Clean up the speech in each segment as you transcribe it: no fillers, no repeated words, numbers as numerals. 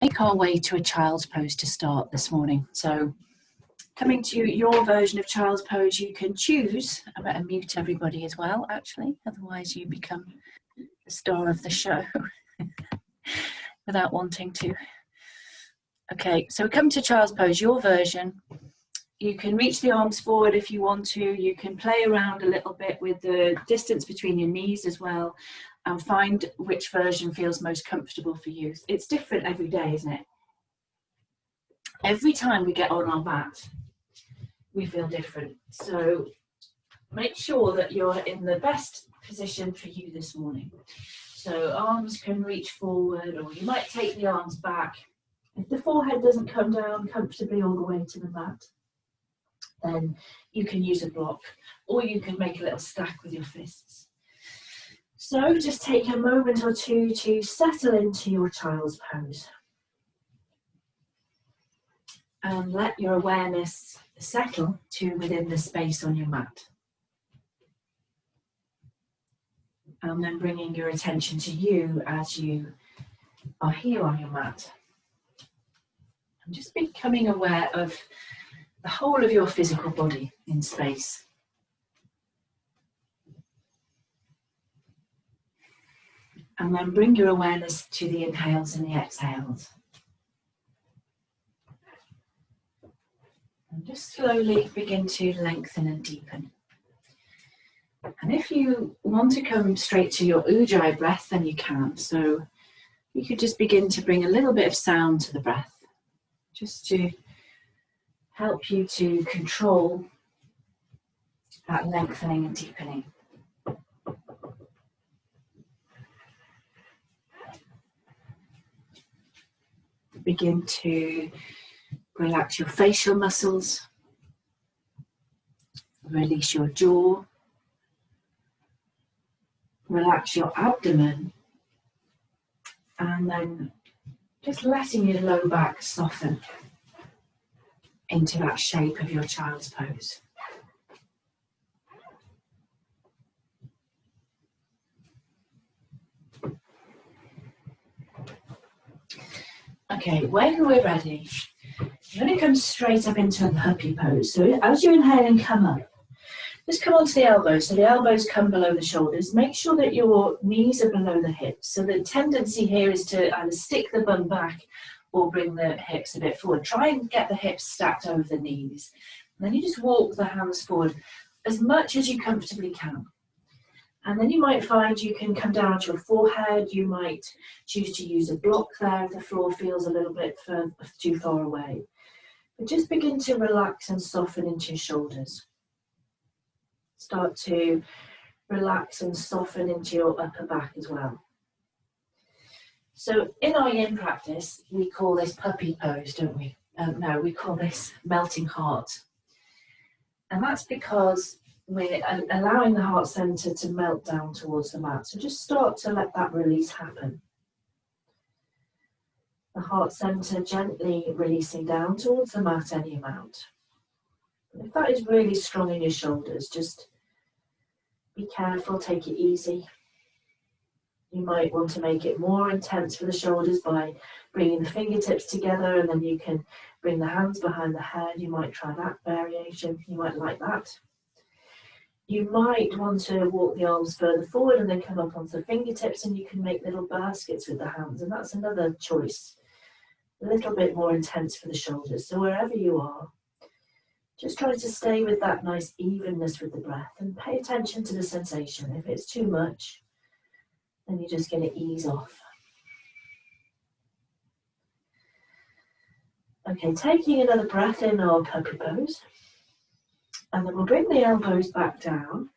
Make our way to a child's pose to start this morning. So coming to your version of child's pose, you can choose, I better mute everybody as well actually, otherwise you become the star of the show without wanting to. Okay, so come to child's pose, your version. You can reach the arms forward if you want to. You can play around a little bit with the distance between your knees as well and find which version feels most comfortable for you. It's different every day, isn't it? Every time we get on our mat, we feel different. So make sure that you're in the best position for you this morning. So arms can reach forward, or you might take the arms back. If the forehead doesn't come down comfortably all the way to the mat, then you can use a block, or you can make a little stack with your fists. So just take a moment or two to settle into your child's pose. And let your awareness settle to within the space on your mat. And then bringing your attention to you as you are here on your mat. And just becoming aware of the whole of your physical body in space. And then bring your awareness to the inhales and the exhales. And just slowly begin to lengthen and deepen. And if you want to come straight to your ujjayi breath, then you can. So you could just begin to bring a little bit of sound to the breath, just to help you to control that lengthening and deepening. Begin to relax your facial muscles, release your jaw, relax your abdomen, and then just letting your low back soften into that shape of your child's pose. Okay, when we're ready, you're going to come straight up into a puppy pose. So as you inhale and come up, just come onto the elbows. So the elbows come below the shoulders. Make sure that your knees are below the hips. So the tendency here is to either stick the bum back or bring the hips a bit forward. Try and get the hips stacked over the knees. And then you just walk the hands forward as much as you comfortably can. And then you might find you can come down to your forehead. You might choose to use a block there if the floor feels a little bit too far away. But just begin to relax and soften into your shoulders. Start to relax and soften into your upper back as well. So in our yin practice, we call this puppy pose, don't we? No, we call this melting heart. And that's because we're allowing the heart center to melt down towards the mat. So just start to let that release happen. The heart center gently releasing down towards the mat any amount. If that is really strong in your shoulders, just be careful, take it easy. You might want to make it more intense for the shoulders by bringing the fingertips together, and then you can bring the hands behind the head. You might try that variation. You might like that. You might want to walk the arms further forward and then come up onto the fingertips, and you can make little baskets with the hands, and that's another choice. A little bit more intense for the shoulders. So wherever you are, just try to stay with that nice evenness with the breath and pay attention to the sensation. If it's too much, then you're just going to ease off. Okay, taking another breath in our puppy pose. And then we'll bring the elbows back down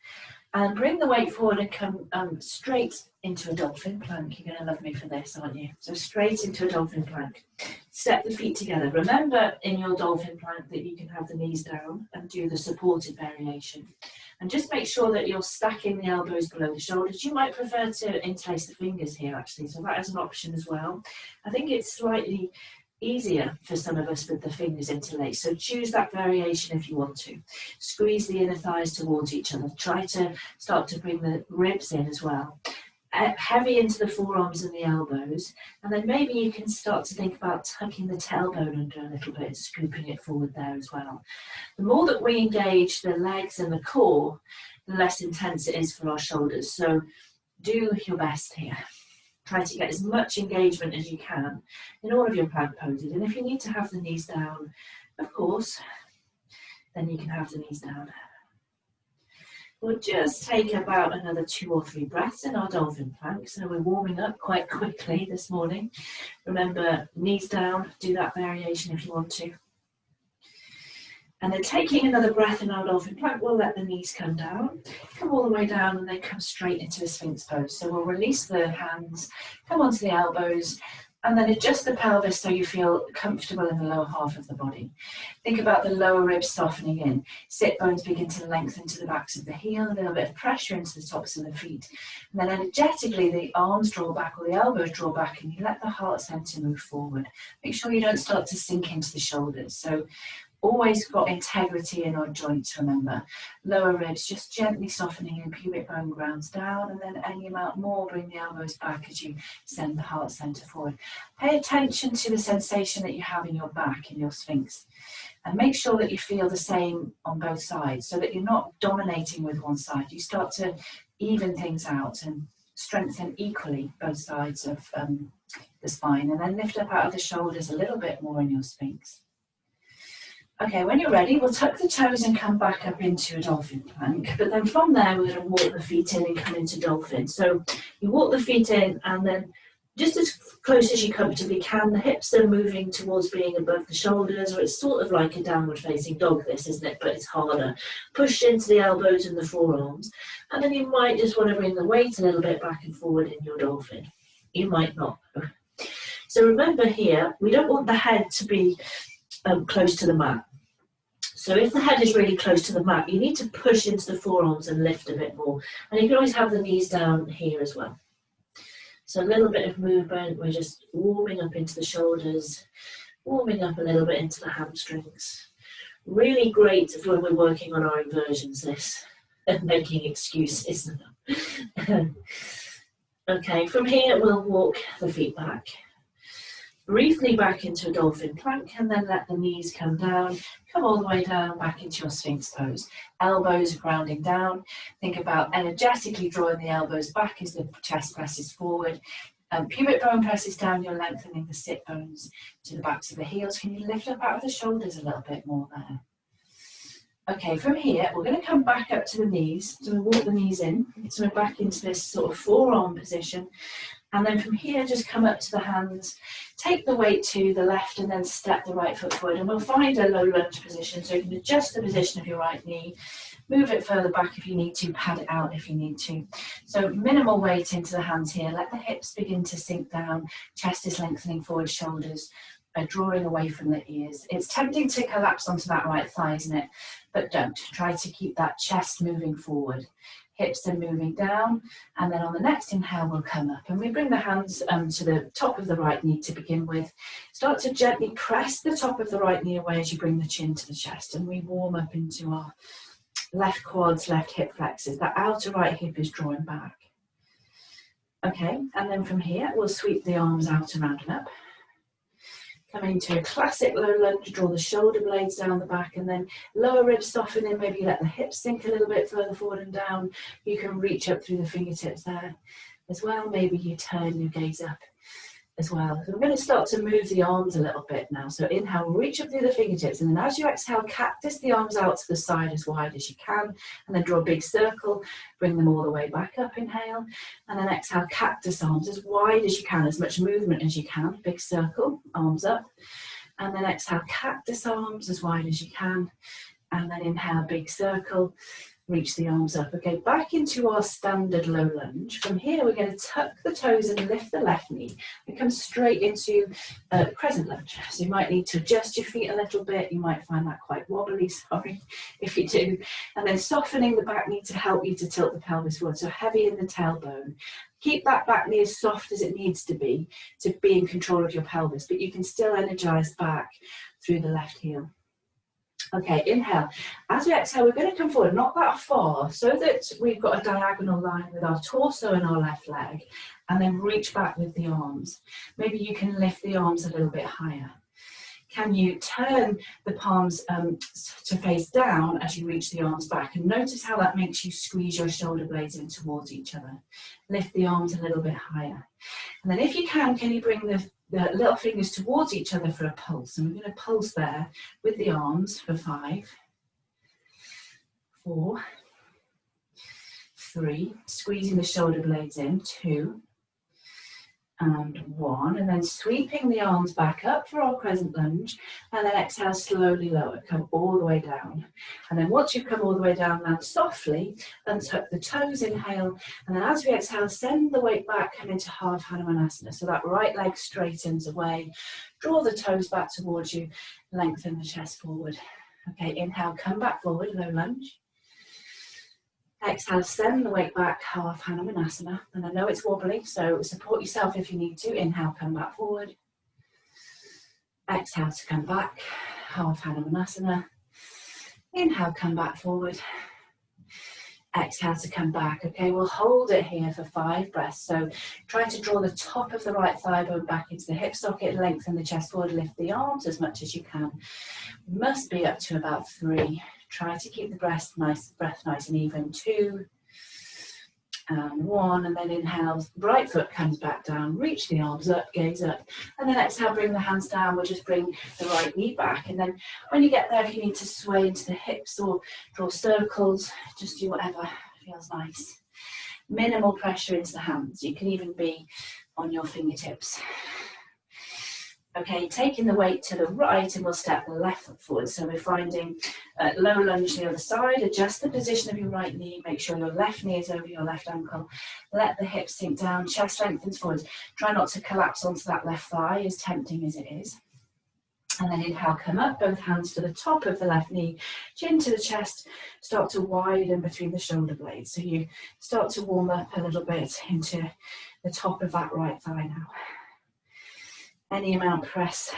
and bring the weight forward and come straight into a dolphin plank. You're going to love me for this, aren't you? So straight into a dolphin plank. Step the feet together. Remember in your dolphin plank that you can have the knees down and do the supported variation. And just make sure that you're stacking the elbows below the shoulders. You might prefer to interlace the fingers here actually, so that is an option as well. I think it's slightly easier for some of us with the fingers interlaced, so choose that variation if you want to. Squeeze the inner thighs towards each other. Try to start to bring the ribs in as well. heavy into the forearms and the elbows, and then maybe you can start to think about tucking the tailbone under a little bit, scooping it forward there as well. The more that we engage the legs and the core, the less intense it is for our shoulders. So do your best here. Try to get as much engagement as you can in all of your plank poses. And if you need to have the knees down, of course, then you can have the knees down. We'll just take about another 2 or 3 breaths in our dolphin plank. So we're warming up quite quickly this morning. Remember, knees down, do that variation if you want to. And then taking another breath in our dolphin plank, we'll let the knees come down, come all the way down, and then come straight into the Sphinx pose. So we'll release the hands, come onto the elbows, and then adjust the pelvis so you feel comfortable in the lower half of the body. Think about the lower ribs softening in. Sit bones begin to lengthen to the backs of the heel, a little bit of pressure into the tops of the feet. And then energetically, the arms draw back or the elbows draw back, and you let the heart center move forward. Make sure you don't start to sink into the shoulders. So always got integrity in our joints, remember. Lower ribs just gently softening in, pubic bone grounds down, and then any amount more, bring the elbows back as you send the heart center forward. Pay attention to the sensation that you have in your back, in your Sphinx. And make sure that you feel the same on both sides, so that you're not dominating with one side. You start to even things out and strengthen equally both sides of the spine. And then lift up out of the shoulders a little bit more in your Sphinx. Okay, when you're ready, we'll tuck the toes and come back up into a dolphin plank. But then from there, we're going to walk the feet in and come into dolphin. So you walk the feet in, and then just as close as you comfortably can, the hips are moving towards being above the shoulders, or it's sort of like a downward facing dog, this, isn't it? But it's harder. Push into the elbows and the forearms. And then you might just want to bring the weight a little bit back and forward in your dolphin. You might not. So remember here, we don't want the head to be close to the mat. So if the head is really close to the mat, you need to push into the forearms and lift a bit more. And you can always have the knees down here as well. So a little bit of movement, we're just warming up into the shoulders, warming up a little bit into the hamstrings. Really great for when we're working on our inversions, this, and making excuses. Okay, from here we'll walk the feet back. Briefly back into a dolphin plank, and then let the knees come down, come all the way down back into your Sphinx pose. Elbows grounding down. Think about energetically drawing the elbows back as the chest presses forward. Pubic bone presses down, you're lengthening the sit bones to the backs of the heels. Can you lift up out of the shoulders a little bit more there? Okay, from here, we're going to come back up to the knees. So we walk the knees in. So we're back into this sort of forearm position. And then from here, just come up to the hands, take the weight to the left, and then step the right foot forward. And we'll find a low lunge position, so you can adjust the position of your right knee, move it further back if you need to, pad it out if you need to. So minimal weight into the hands here. Let the hips begin to sink down, chest is lengthening forward, shoulders are drawing away from the ears. It's tempting to collapse onto that right thigh, isn't it? But don't. Try to keep that chest moving forward. Hips are moving down, and then on the next inhale we'll come up, and we bring the hands to the top of the right knee to begin with. Start to gently press the top of the right knee away as you bring the chin to the chest, and we warm up into our left quads, left hip flexors. That outer right hip is drawing back. Okay, and then from here we'll sweep the arms out around and up. Come into a classic low lunge, draw the shoulder blades down the back, and then lower ribs soften in, maybe let the hips sink a little bit further forward and down. You can reach up through the fingertips there as well. Maybe you turn your gaze up as well. So we're going to start to move the arms a little bit now. So inhale, reach up through the fingertips, and then as you exhale, cactus the arms out to the side as wide as you can, and then draw a big circle, bring them all the way back up, inhale, and then exhale, cactus arms as wide as you can, as much movement as you can, big circle, arms up, and then exhale, cactus arms as wide as you can, and then inhale, big circle, reach the arms up. Okay, back into our standard low lunge. From here, we're going to tuck the toes and lift the left knee and come straight into crescent lunge. So you might need to adjust your feet a little bit. You might find that quite wobbly, sorry if you do. And then softening the back knee to help you to tilt the pelvis forward. So heavy in the tailbone. Keep that back knee as soft as it needs to be in control of your pelvis, but you can still energize back through the left heel. Okay, inhale. As we exhale, we're going to come forward, not that far, so that we've got a diagonal line with our torso and our left leg, and then reach back with the arms. Maybe you can lift the arms a little bit higher. Can you turn the palms to face down as you reach the arms back? And notice how that makes you squeeze your shoulder blades in towards each other. Lift the arms a little bit higher. And then if you can you bring the little fingers towards each other for a pulse? And we're going to pulse there with the arms for 5, 4, 3, squeezing the shoulder blades in, 2, and 1, and then sweeping the arms back up for our crescent lunge, and then exhale, slowly lower, come all the way down. And then once you've come all the way down, land softly, untuck the toes, inhale, and then as we exhale, send the weight back, come into half Hanumanasana. So that right leg straightens away, draw the toes back towards you, lengthen the chest forward. Okay, inhale, come back forward, low lunge. Exhale, send the weight back, half Hanumanasana. And I know it's wobbly, so support yourself if you need to. Inhale, come back forward. Exhale to come back, half Hanumanasana. Inhale, come back forward. Exhale to come back. Okay, we'll hold it here for 5 breaths. So try to draw the top of the right thigh bone back into the hip socket, lengthen the chest forward, lift the arms as much as you can. Must be up to about 3. Try to keep the breath nice and even. 2 and 1, and then inhale, right foot comes back down, reach the arms up, gaze up, and then exhale, bring the hands down. We'll just bring the right knee back, and then when you get there, if you need to sway into the hips or draw circles, just do whatever feels nice. Minimal pressure into the hands. You can even be on your fingertips. Okay, taking the weight to the right, and we'll step the left foot forward. So we're finding low lunge the other side. Adjust the position of your right knee. Make sure your left knee is over your left ankle. Let the hips sink down, chest lengthens forward. Try not to collapse onto that left thigh, as tempting as it is. And then inhale, come up, both hands to the top of the left knee, chin to the chest, start to widen between the shoulder blades. So you start to warm up a little bit into the top of that right thigh now. Any amount, press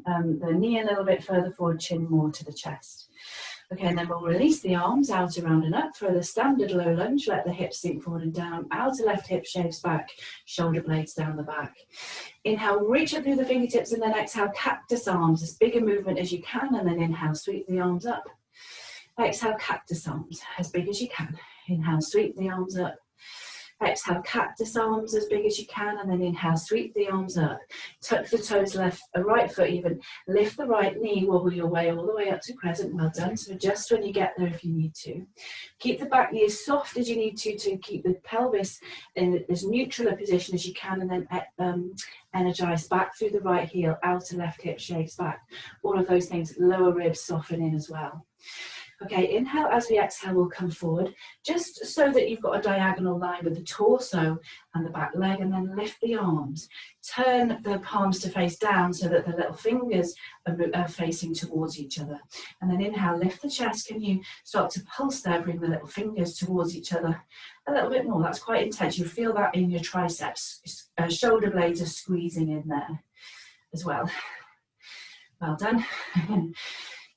the knee a little bit further forward, chin more to the chest. Okay, and then we'll release the arms out, around and up for the standard low lunge. Let the hips sink forward and down. Outer left hip shaves back, shoulder blades down the back. Inhale, reach up through the fingertips, and then exhale, cactus arms, as big a movement as you can, and then inhale, sweep the arms up. Exhale, cactus arms, as big as you can. Inhale, sweep the arms up. Exhale, cactus arms as big as you can, and then inhale, sweep the arms up. Tuck the toes left, right foot even. Lift the right knee, wobble your way all the way up to crescent. Well done. So adjust when you get there if you need to. Keep the back knee as soft as you need to keep the pelvis in as neutral a position as you can, and then energize back through the right heel, outer left hip shaves back. All of those things, lower ribs soften in as well. Okay, inhale, as we exhale, we'll come forward, just so that you've got a diagonal line with the torso and the back leg, and then lift the arms. Turn the palms to face down so that the little fingers are facing towards each other. And then inhale, lift the chest. Can you start to pulse there, bring the little fingers towards each other a little bit more? That's quite intense. You feel that in your triceps. Shoulder blades are squeezing in there as well. Well done.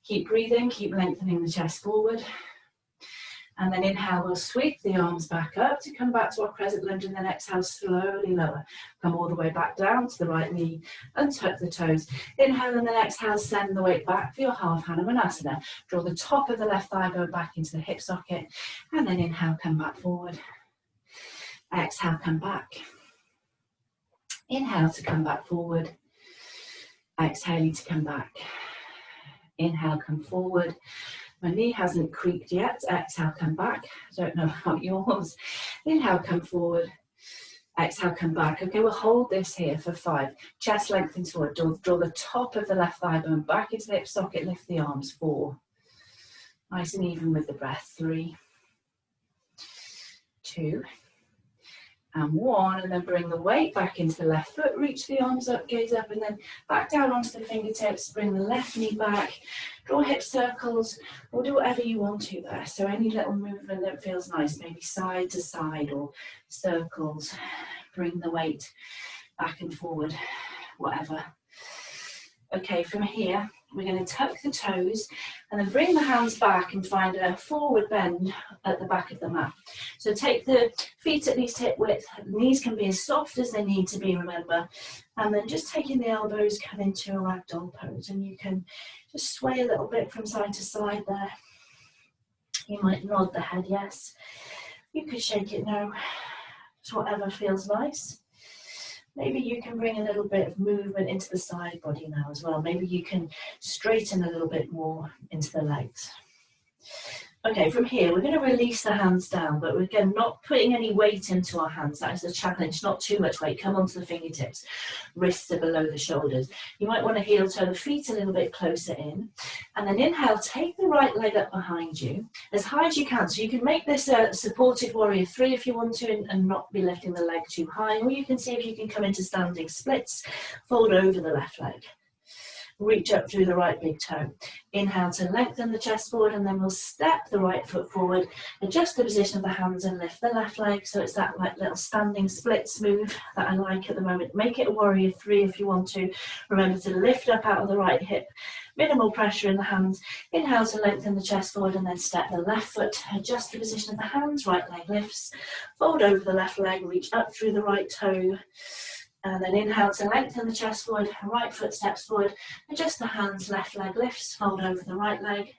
Keep breathing, keep lengthening the chest forward. And then inhale, we'll sweep the arms back up to come back to our crescent lunge, and then exhale, slowly lower. Come all the way back down to the right knee and tuck the toes. Inhale, and then exhale, send the weight back for your half Hanumanasana. Draw the top of the left thigh bone back into the hip socket, and then inhale, come back forward. Exhale, come back. Inhale to come back forward. Exhaling to come back. Inhale, come forward. My knee hasn't creaked yet. Exhale, come back. I don't know about yours. Inhale, come forward. Exhale, come back. Okay, we'll hold this here for 5. Chest lengthens forward. Draw the top of the left thigh bone back into the hip socket. Lift the arms. 4. Nice and even with the breath. 3, 2, and 1, and then bring the weight back into the left foot, reach the arms up, gaze up, and then back down onto the fingertips, bring the left knee back, draw hip circles, or do whatever you want to there. So any little movement that feels nice, maybe side to side or circles, bring the weight back and forward, whatever. Okay, from here, we're going to tuck the toes and then bring the hands back and find a forward bend at the back of the mat. So take the feet at least hip width, the knees can be as soft as they need to be, remember, and then just taking the elbows come into a ragdoll pose, and you can just sway a little bit from side to side there. You might nod the head yes, you could shake it no, just whatever feels nice. Maybe you can bring a little bit of movement into the side body now as well. Maybe you can straighten a little bit more into the legs. Okay, from here, we're going to release the hands down, but we're again not putting any weight into our hands. That is the challenge, not too much weight. Come onto the fingertips, wrists are below the shoulders. You might want to heel toe the feet a little bit closer in, and then inhale, take the right leg up behind you, as high as you can. So you can make this a supported warrior 3 if you want to, and not be lifting the leg too high, or you can see if you can come into standing splits, fold over the left leg. Reach up through the right big toe. Inhale to lengthen the chest forward, and then we'll step the right foot forward, adjust the position of the hands and lift the left leg. So it's that like little standing splits move that I like at the moment. Make it a warrior 3 if you want to. Remember to lift up out of the right hip. Minimal pressure in the hands. Inhale to lengthen the chest forward, and then step the left foot. Adjust the position of the hands. Right leg lifts. Fold over the left leg. Reach up through the right toe. And then inhale to lengthen the chest forward, right foot steps forward, adjust the hands, left leg lifts, fold over the right leg,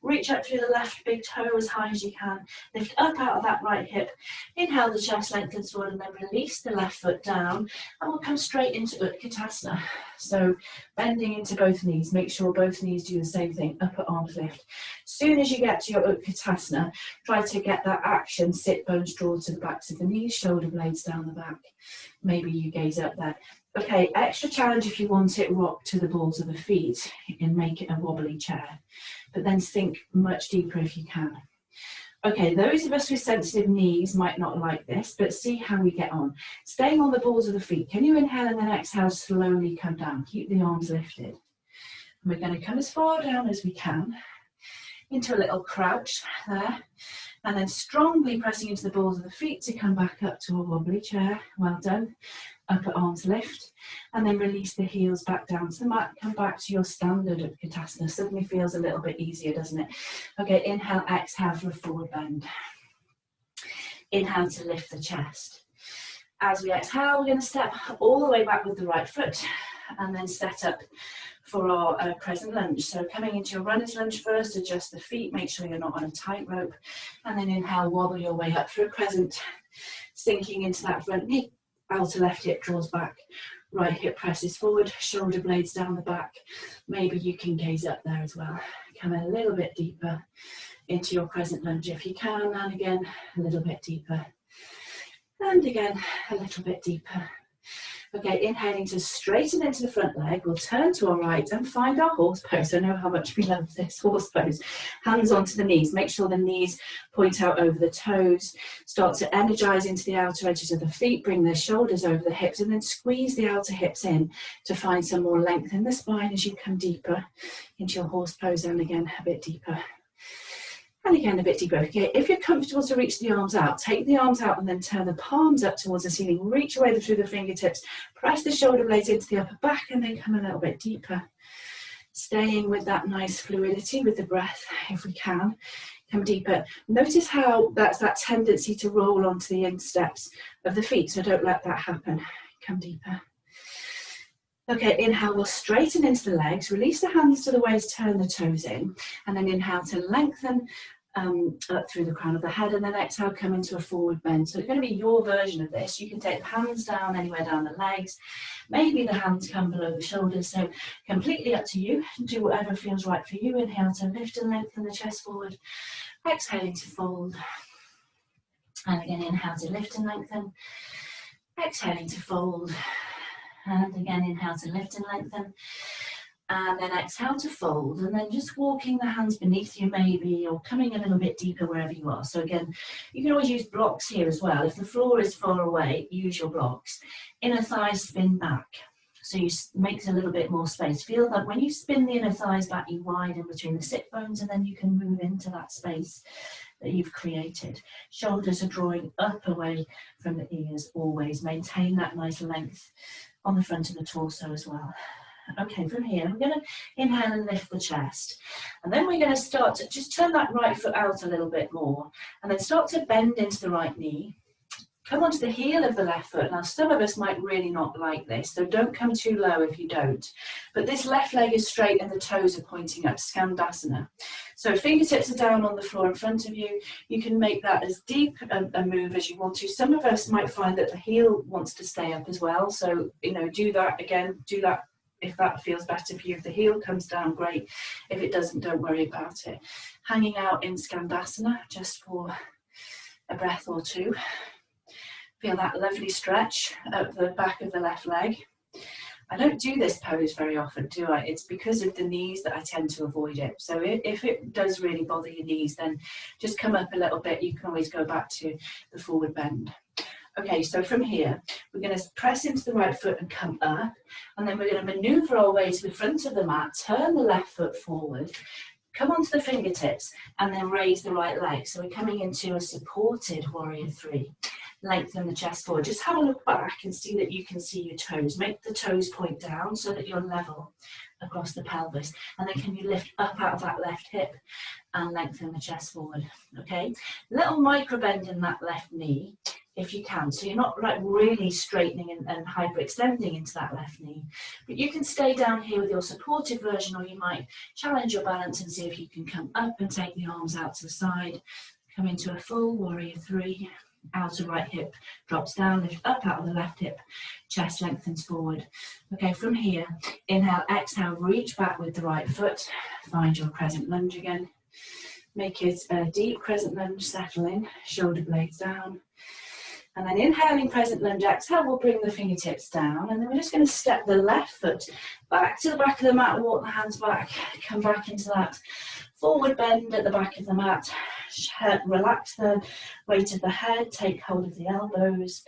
reach up through the left big toe as high as you can, lift up out of that right hip, inhale the chest lengthens forward, and then release the left foot down, and we'll come straight into Utkatasana. So bending into both knees, make sure both knees do the same thing, upper arms lift. Soon as you get to your Utkatasana, try to get that action, sit bones drawn to the backs of the knees, shoulder blades down the back. Maybe you gaze up there. Okay, extra challenge if you want it, rock to the balls of the feet and make it a wobbly chair, but then sink much deeper if you can. Okay, those of us with sensitive knees might not like this, but see how we get on. Staying on the balls of the feet, can you inhale and then exhale, slowly come down, keep the arms lifted. And we're going to come as far down as we can, into a little crouch there, and then strongly pressing into the balls of the feet to come back up to a wobbly chair. Well done. Upper arms lift, and then release the heels back down to the mat. Come back to your standard Utkatasana. Suddenly feels a little bit easier, doesn't it? Okay, inhale, exhale for a forward bend. Inhale to lift the chest. As we exhale, we're going to step all the way back with the right foot, and then set up for our crescent lunge. So coming into your runner's lunge first, adjust the feet, make sure you're not on a tightrope, and then inhale, wobble your way up through a crescent, sinking into that front knee. Outer left hip draws back, right hip presses forward, shoulder blades down the back. Maybe you can gaze up there as well. Come a little bit deeper into your crescent lunge if you can, and again, a little bit deeper. And again, a little bit deeper. Okay, inhaling to straighten into the front leg, we'll turn to our right and find our horse pose. I know how much we love this horse pose. Hands onto the knees, make sure the knees point out over the toes, start to energize into the outer edges of the feet, bring the shoulders over the hips, and then squeeze the outer hips in to find some more length in the spine as you come deeper into your horse pose, and again, a bit deeper. And again, a bit deeper. Okay, if you're comfortable to reach the arms out, take the arms out and then turn the palms up towards the ceiling. Reach away through the fingertips. Press the shoulder blades into the upper back and then come a little bit deeper. Staying with that nice fluidity with the breath, if we can. Come deeper. Notice how that's that tendency to roll onto the insteps of the feet, so don't let that happen. Come deeper. Okay, inhale, we'll straighten into the legs, release the hands to the waist, turn the toes in, and then inhale to lengthen up through the crown of the head, and then exhale, come into a forward bend. So it's going to be your version of this. You can take the hands down anywhere down the legs, maybe the hands come below the shoulders, so completely up to you. Do whatever feels right for you. Inhale to lift and lengthen the chest forward, exhaling to fold, and again inhale to lift and lengthen, exhaling to fold. And again, inhale to lift and lengthen, and then exhale to fold, and then just walking the hands beneath you maybe, or coming a little bit deeper wherever you are. So again, you can always use blocks here as well. If the floor is far away, use your blocks. Inner thighs spin back, so you make a little bit more space. Feel that when you spin the inner thighs back, you widen between the sit bones, and then you can move into that space that you've created. Shoulders are drawing up away from the ears always. Maintain that nice length on the front of the torso as well. Okay, from here, we're going to inhale and lift the chest. And then we're going to start to just turn that right foot out a little bit more. And then start to bend into the right knee. Come onto the heel of the left foot. Now, some of us might really not like this, so don't come too low if you don't. But this left leg is straight and the toes are pointing up, Skandasana. So fingertips are down on the floor in front of you. You can make that as deep a move as you want to. Some of us might find that the heel wants to stay up as well. So, you know, do that again, do that if that feels better for you. If the heel comes down, great. If it doesn't, don't worry about it. Hanging out in Skandasana just for a breath or two. Feel that lovely stretch at the back of the left leg. I don't do this pose very often, do I? It's because of the knees that I tend to avoid it. So if it does really bother your knees, then just come up a little bit. You can always go back to the forward bend. Okay, so from here, we're going to press into the right foot and come up. And then we're going to maneuver our way to the front of the mat, turn the left foot forward, come onto the fingertips, and then raise the right leg. So we're coming into a supported warrior three. Lengthen the chest forward. Just have a look back and see that you can see your toes. Make the toes point down so that you're level across the pelvis. And then can you lift up out of that left hip and lengthen the chest forward, okay? Little micro bend in that left knee, if you can. So you're not like really straightening and hyperextending into that left knee. But you can stay down here with your supported version, or you might challenge your balance and see if you can come up and take the arms out to the side. Come into a full warrior three. Outer right hip drops down, lift up out of the left hip, chest lengthens forward. Okay, from here, inhale, exhale, reach back with the right foot, find your crescent lunge again. Make it a deep crescent lunge, settle in, shoulder blades down. And then inhaling crescent lunge, exhale, we'll bring the fingertips down, and then we're just going to step the left foot back to the back of the mat, walk the hands back, come back into that forward bend at the back of the mat. Relax the weight of the head, take hold of the elbows.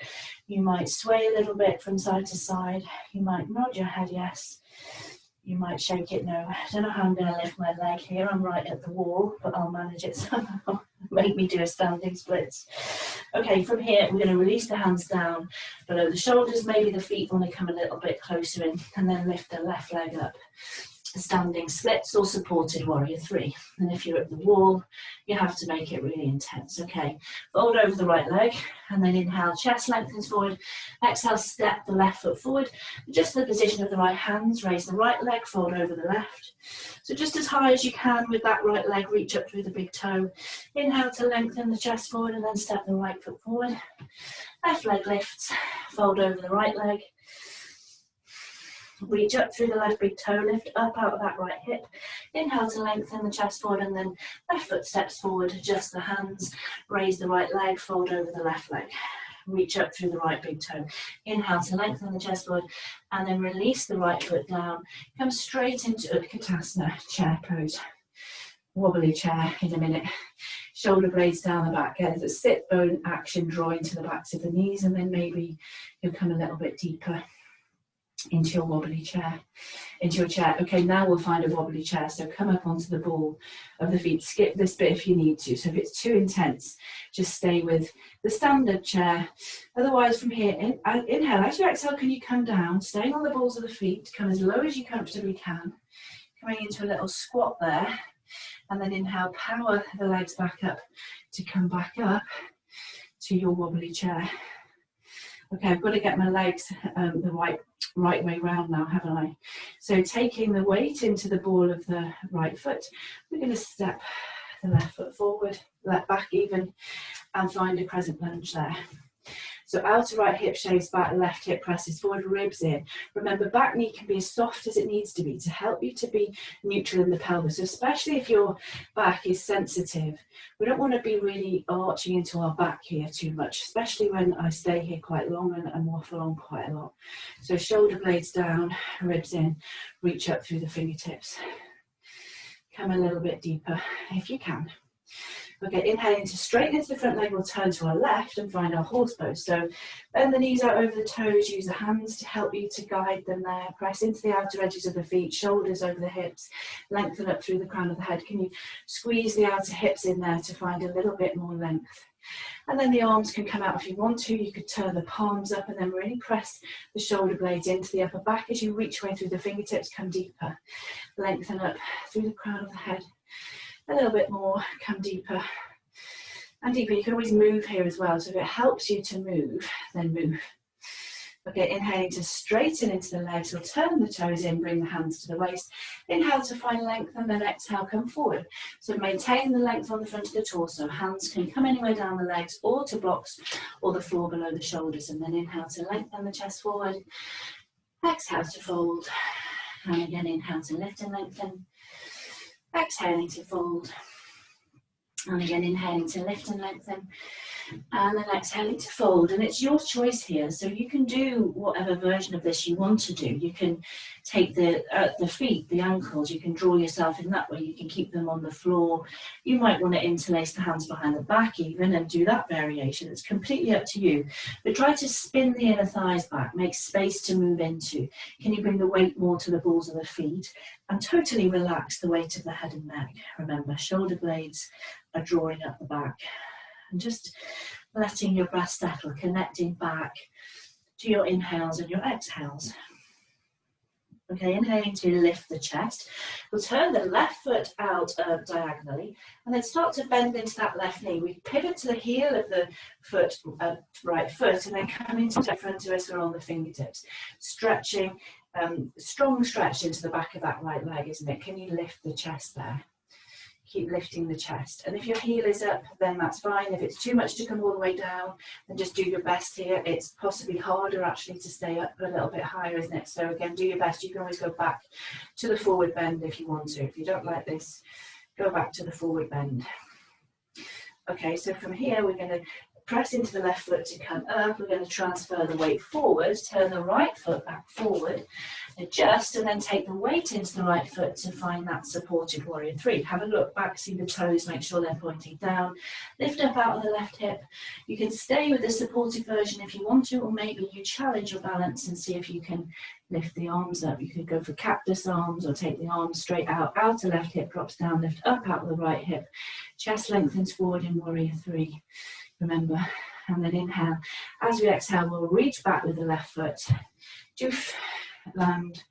You might sway a little bit from side to side. You might nod your head yes. You might shake it no. I don't know how I'm going to lift my leg here. I'm right at the wall, but I'll manage it somehow. Make me do a standing splits. Okay, from here, we're going to release the hands down below the shoulders. Maybe the feet want to come a little bit closer in, and then lift the left leg up. Standing splits or supported warrior three. And if you're at the wall, you have to make it really intense. Okay, fold over the right leg, and then inhale, chest lengthens forward. Exhale, step the left foot forward. Adjust the position of the right hands, raise the right leg, fold over the left. So just as high as you can with that right leg, reach up through the big toe. Inhale to lengthen the chest forward, and then step the right foot forward. Left leg lifts, fold over the right leg. Reach up through the left big toe, lift up out of that right hip. Inhale to lengthen the chest forward, and then left foot steps forward, adjust the hands, raise the right leg, fold over the left leg. Reach up through the right big toe. Inhale to lengthen the chest forward, and then release the right foot down. Come straight into Utkatasana, chair pose. Wobbly chair in a minute. Shoulder blades down the back. There's a sit bone action, draw into the backs of the knees, and then maybe you'll come a little bit deeper into your wobbly chair, into your chair. Okay, now we'll find a wobbly chair. So come up onto the ball of the feet. Skip this bit if you need to. So if it's too intense, just stay with the standard chair. Otherwise, from here, inhale. As you exhale, can you come down, staying on the balls of the feet, come as low as you comfortably can, coming into a little squat there, and then inhale, power the legs back up to come back up to your wobbly chair. Okay, I've got to get my legs the right way round now, haven't I? So taking the weight into the ball of the right foot, we're going to step the left foot forward, left back even, and find a crescent lunge there. So outer right hip shaves back, left hip presses forward, ribs in. Remember, back knee can be as soft as it needs to be to help you to be neutral in the pelvis, so especially if your back is sensitive. We don't want to be really arching into our back here too much, especially when I stay here quite long and waffle on quite a lot. So shoulder blades down, ribs in, reach up through the fingertips. Come a little bit deeper if you can. Okay, inhaling to straighten into the front leg, we'll turn to our left and find our horse pose. So bend the knees out over the toes, use the hands to help you to guide them there. Press into the outer edges of the feet, shoulders over the hips, lengthen up through the crown of the head. Can you squeeze the outer hips in there to find a little bit more length? And then the arms can come out if you want to. You could turn the palms up and then really press the shoulder blades into the upper back as you reach way through the fingertips, come deeper. Lengthen up through the crown of the head. A little bit more, come deeper and deeper. You can always move here as well, so if it helps you to move, then move. Okay, inhaling to straighten into the legs, or turn the toes in, bring the hands to the waist. Inhale to find length, and then exhale, come forward. So maintain the length on the front of the torso. Hands can come anywhere down the legs, or to blocks, or the floor below the shoulders. And then inhale to lengthen the chest forward. Exhale to fold. And again, inhale to lift and lengthen. Exhaling to fold, and again inhaling to lift and lengthen, and then exhaling to fold. And it's your choice here, so you can do whatever version of this you want to do. You can take the feet, the ankles, you can draw yourself in that way, you can keep them on the floor. You might want to interlace the hands behind the back even and do that variation. It's completely up to you, but try to spin the inner thighs back, make space to move into. Can you bring the weight more to the balls of the feet and totally relax the weight of the head and neck? Remember, shoulder blades are drawing up the back, and just letting your breath settle, connecting back to your inhales and your exhales. Okay, inhaling to lift the chest. We'll turn the left foot out diagonally, and then start to bend into that left knee. We pivot to the heel of the foot, right foot, and then come into the front of us or on the fingertips. Stretching, strong stretch into the back of that right leg, isn't it? Can you lift the chest there? Keep lifting the chest. And if your heel is up, then that's fine. If it's too much to come all the way down, then just do your best here. It's possibly harder actually to stay up a little bit higher, isn't it? So again, do your best. You can always go back to the forward bend if you want to. If you don't like this, go back to the forward bend. Okay, so from here, we're going to press into the left foot to come up. We're going to transfer the weight forward, turn the right foot back forward, adjust, and then take the weight into the right foot to find that supported warrior three. Have a look back, see the toes, make sure they're pointing down. Lift up out of the left hip. You can stay with the supported version if you want to, or maybe you challenge your balance and see if you can lift the arms up. You could go for cactus arms or take the arms straight out. Outer left hip drops down, lift up out of the right hip. Chest lengthens forward in warrior three. Remember, and then inhale. As we exhale, we'll reach back with the left foot. Doof, land,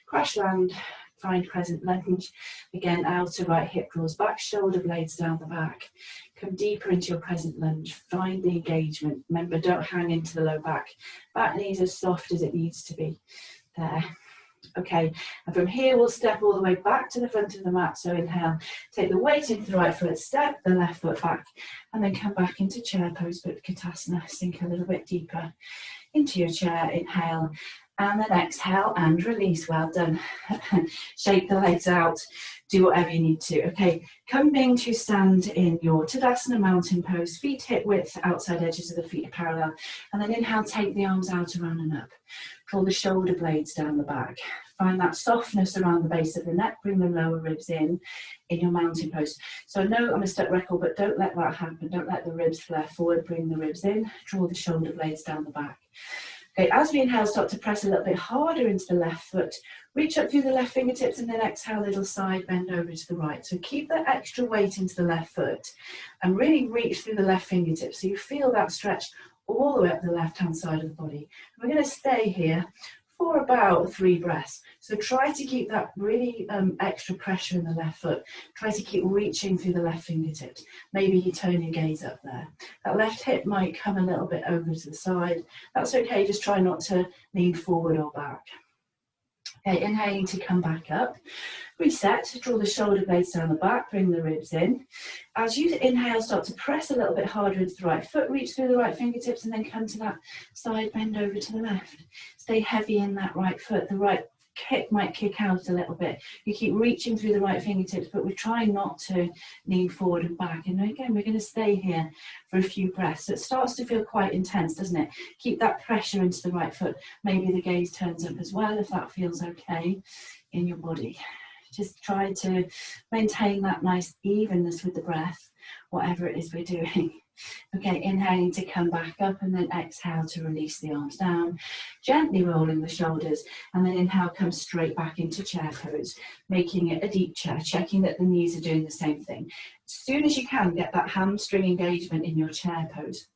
crash land, find crescent lunge. Again, outer right hip draws back, shoulder blades down the back. Come deeper into your crescent lunge. Find the engagement. Remember, don't hang into the low back. Back knees as soft as it needs to be. There. Okay, and from here we'll step all the way back to the front of the mat. So inhale, take the weight into the right foot, step the left foot back, and then come back into chair pose, but Utkatasana, sink a little bit deeper into your chair. Inhale, and then exhale and release. Well done. Shake the legs out, do whatever you need to. Okay, coming to stand in your Tadasana mountain pose, feet hip width, outside edges of the feet are parallel, and then inhale, take the arms out, around and up. Draw the shoulder blades down the back. Find that softness around the base of the neck. Bring the lower ribs in your mountain pose. So I know I'm a stuck record, but don't let that happen. Don't let the ribs flare forward. Bring the ribs in. Draw the shoulder blades down the back. Okay, as we inhale, start to press a little bit harder into the left foot. Reach up through the left fingertips, and then exhale, little side bend over to the right. So keep that extra weight into the left foot and really reach through the left fingertips so you feel that stretch all the way up the left-hand side of the body. We're going to stay here for about 3 breaths. So try to keep that really extra pressure in the left foot. Try to keep reaching through the left fingertips. Maybe you turn your gaze up there. That left hip might come a little bit over to the side. That's okay, just try not to lean forward or back. Okay, inhaling to come back up. Reset, draw the shoulder blades down the back, bring the ribs in. As you inhale, start to press a little bit harder into the right foot, reach through the right fingertips, and then come to that side bend over to the left. Stay heavy in that right foot. The right hip might kick out a little bit. You keep reaching through the right fingertips, but we're trying not to lean forward and back. And again, we're going to stay here for a few breaths. So it starts to feel quite intense, doesn't it? Keep that pressure into the right foot. Maybe the gaze turns up as well, if that feels okay in your body. Just try to maintain that nice evenness with the breath, whatever it is we're doing. Okay, inhaling to come back up, and then exhale to release the arms down, gently rolling the shoulders, and then inhale, come straight back into chair pose, making it a deep chair, checking that the knees are doing the same thing. As soon as you can, get that hamstring engagement in your chair pose.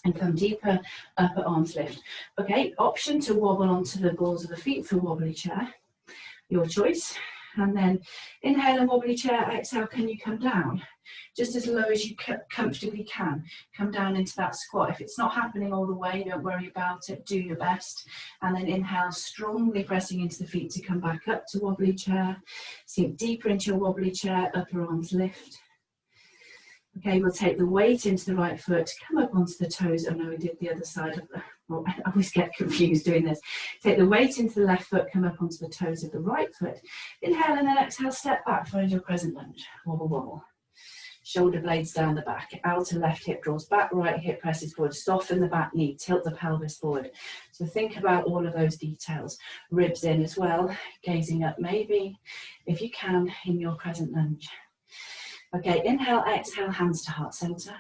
And come deeper, upper arms lift. Okay, option to wobble onto the balls of the feet for wobbly chair, your choice. And then inhale and wobbly chair, exhale, can you come down? Just as low as you comfortably can. Come down into that squat. If it's not happening all the way, don't worry about it, do your best. And then inhale, strongly pressing into the feet to come back up to wobbly chair. Sink deeper into your wobbly chair, upper arms lift. Okay, we'll take the weight into the right foot, come up onto the toes. Oh no, we did the other side of the, well, I always get confused doing this. Take the weight into the left foot, come up onto the toes of the right foot. Inhale and then exhale, step back, find your crescent lunge. Wobble, wobble. Shoulder blades down the back, outer left hip draws back, right hip presses forward, soften the back knee, tilt the pelvis forward. So think about all of those details. Ribs in as well, gazing up maybe, if you can, in your crescent lunge. Okay, inhale, exhale, hands to heart center.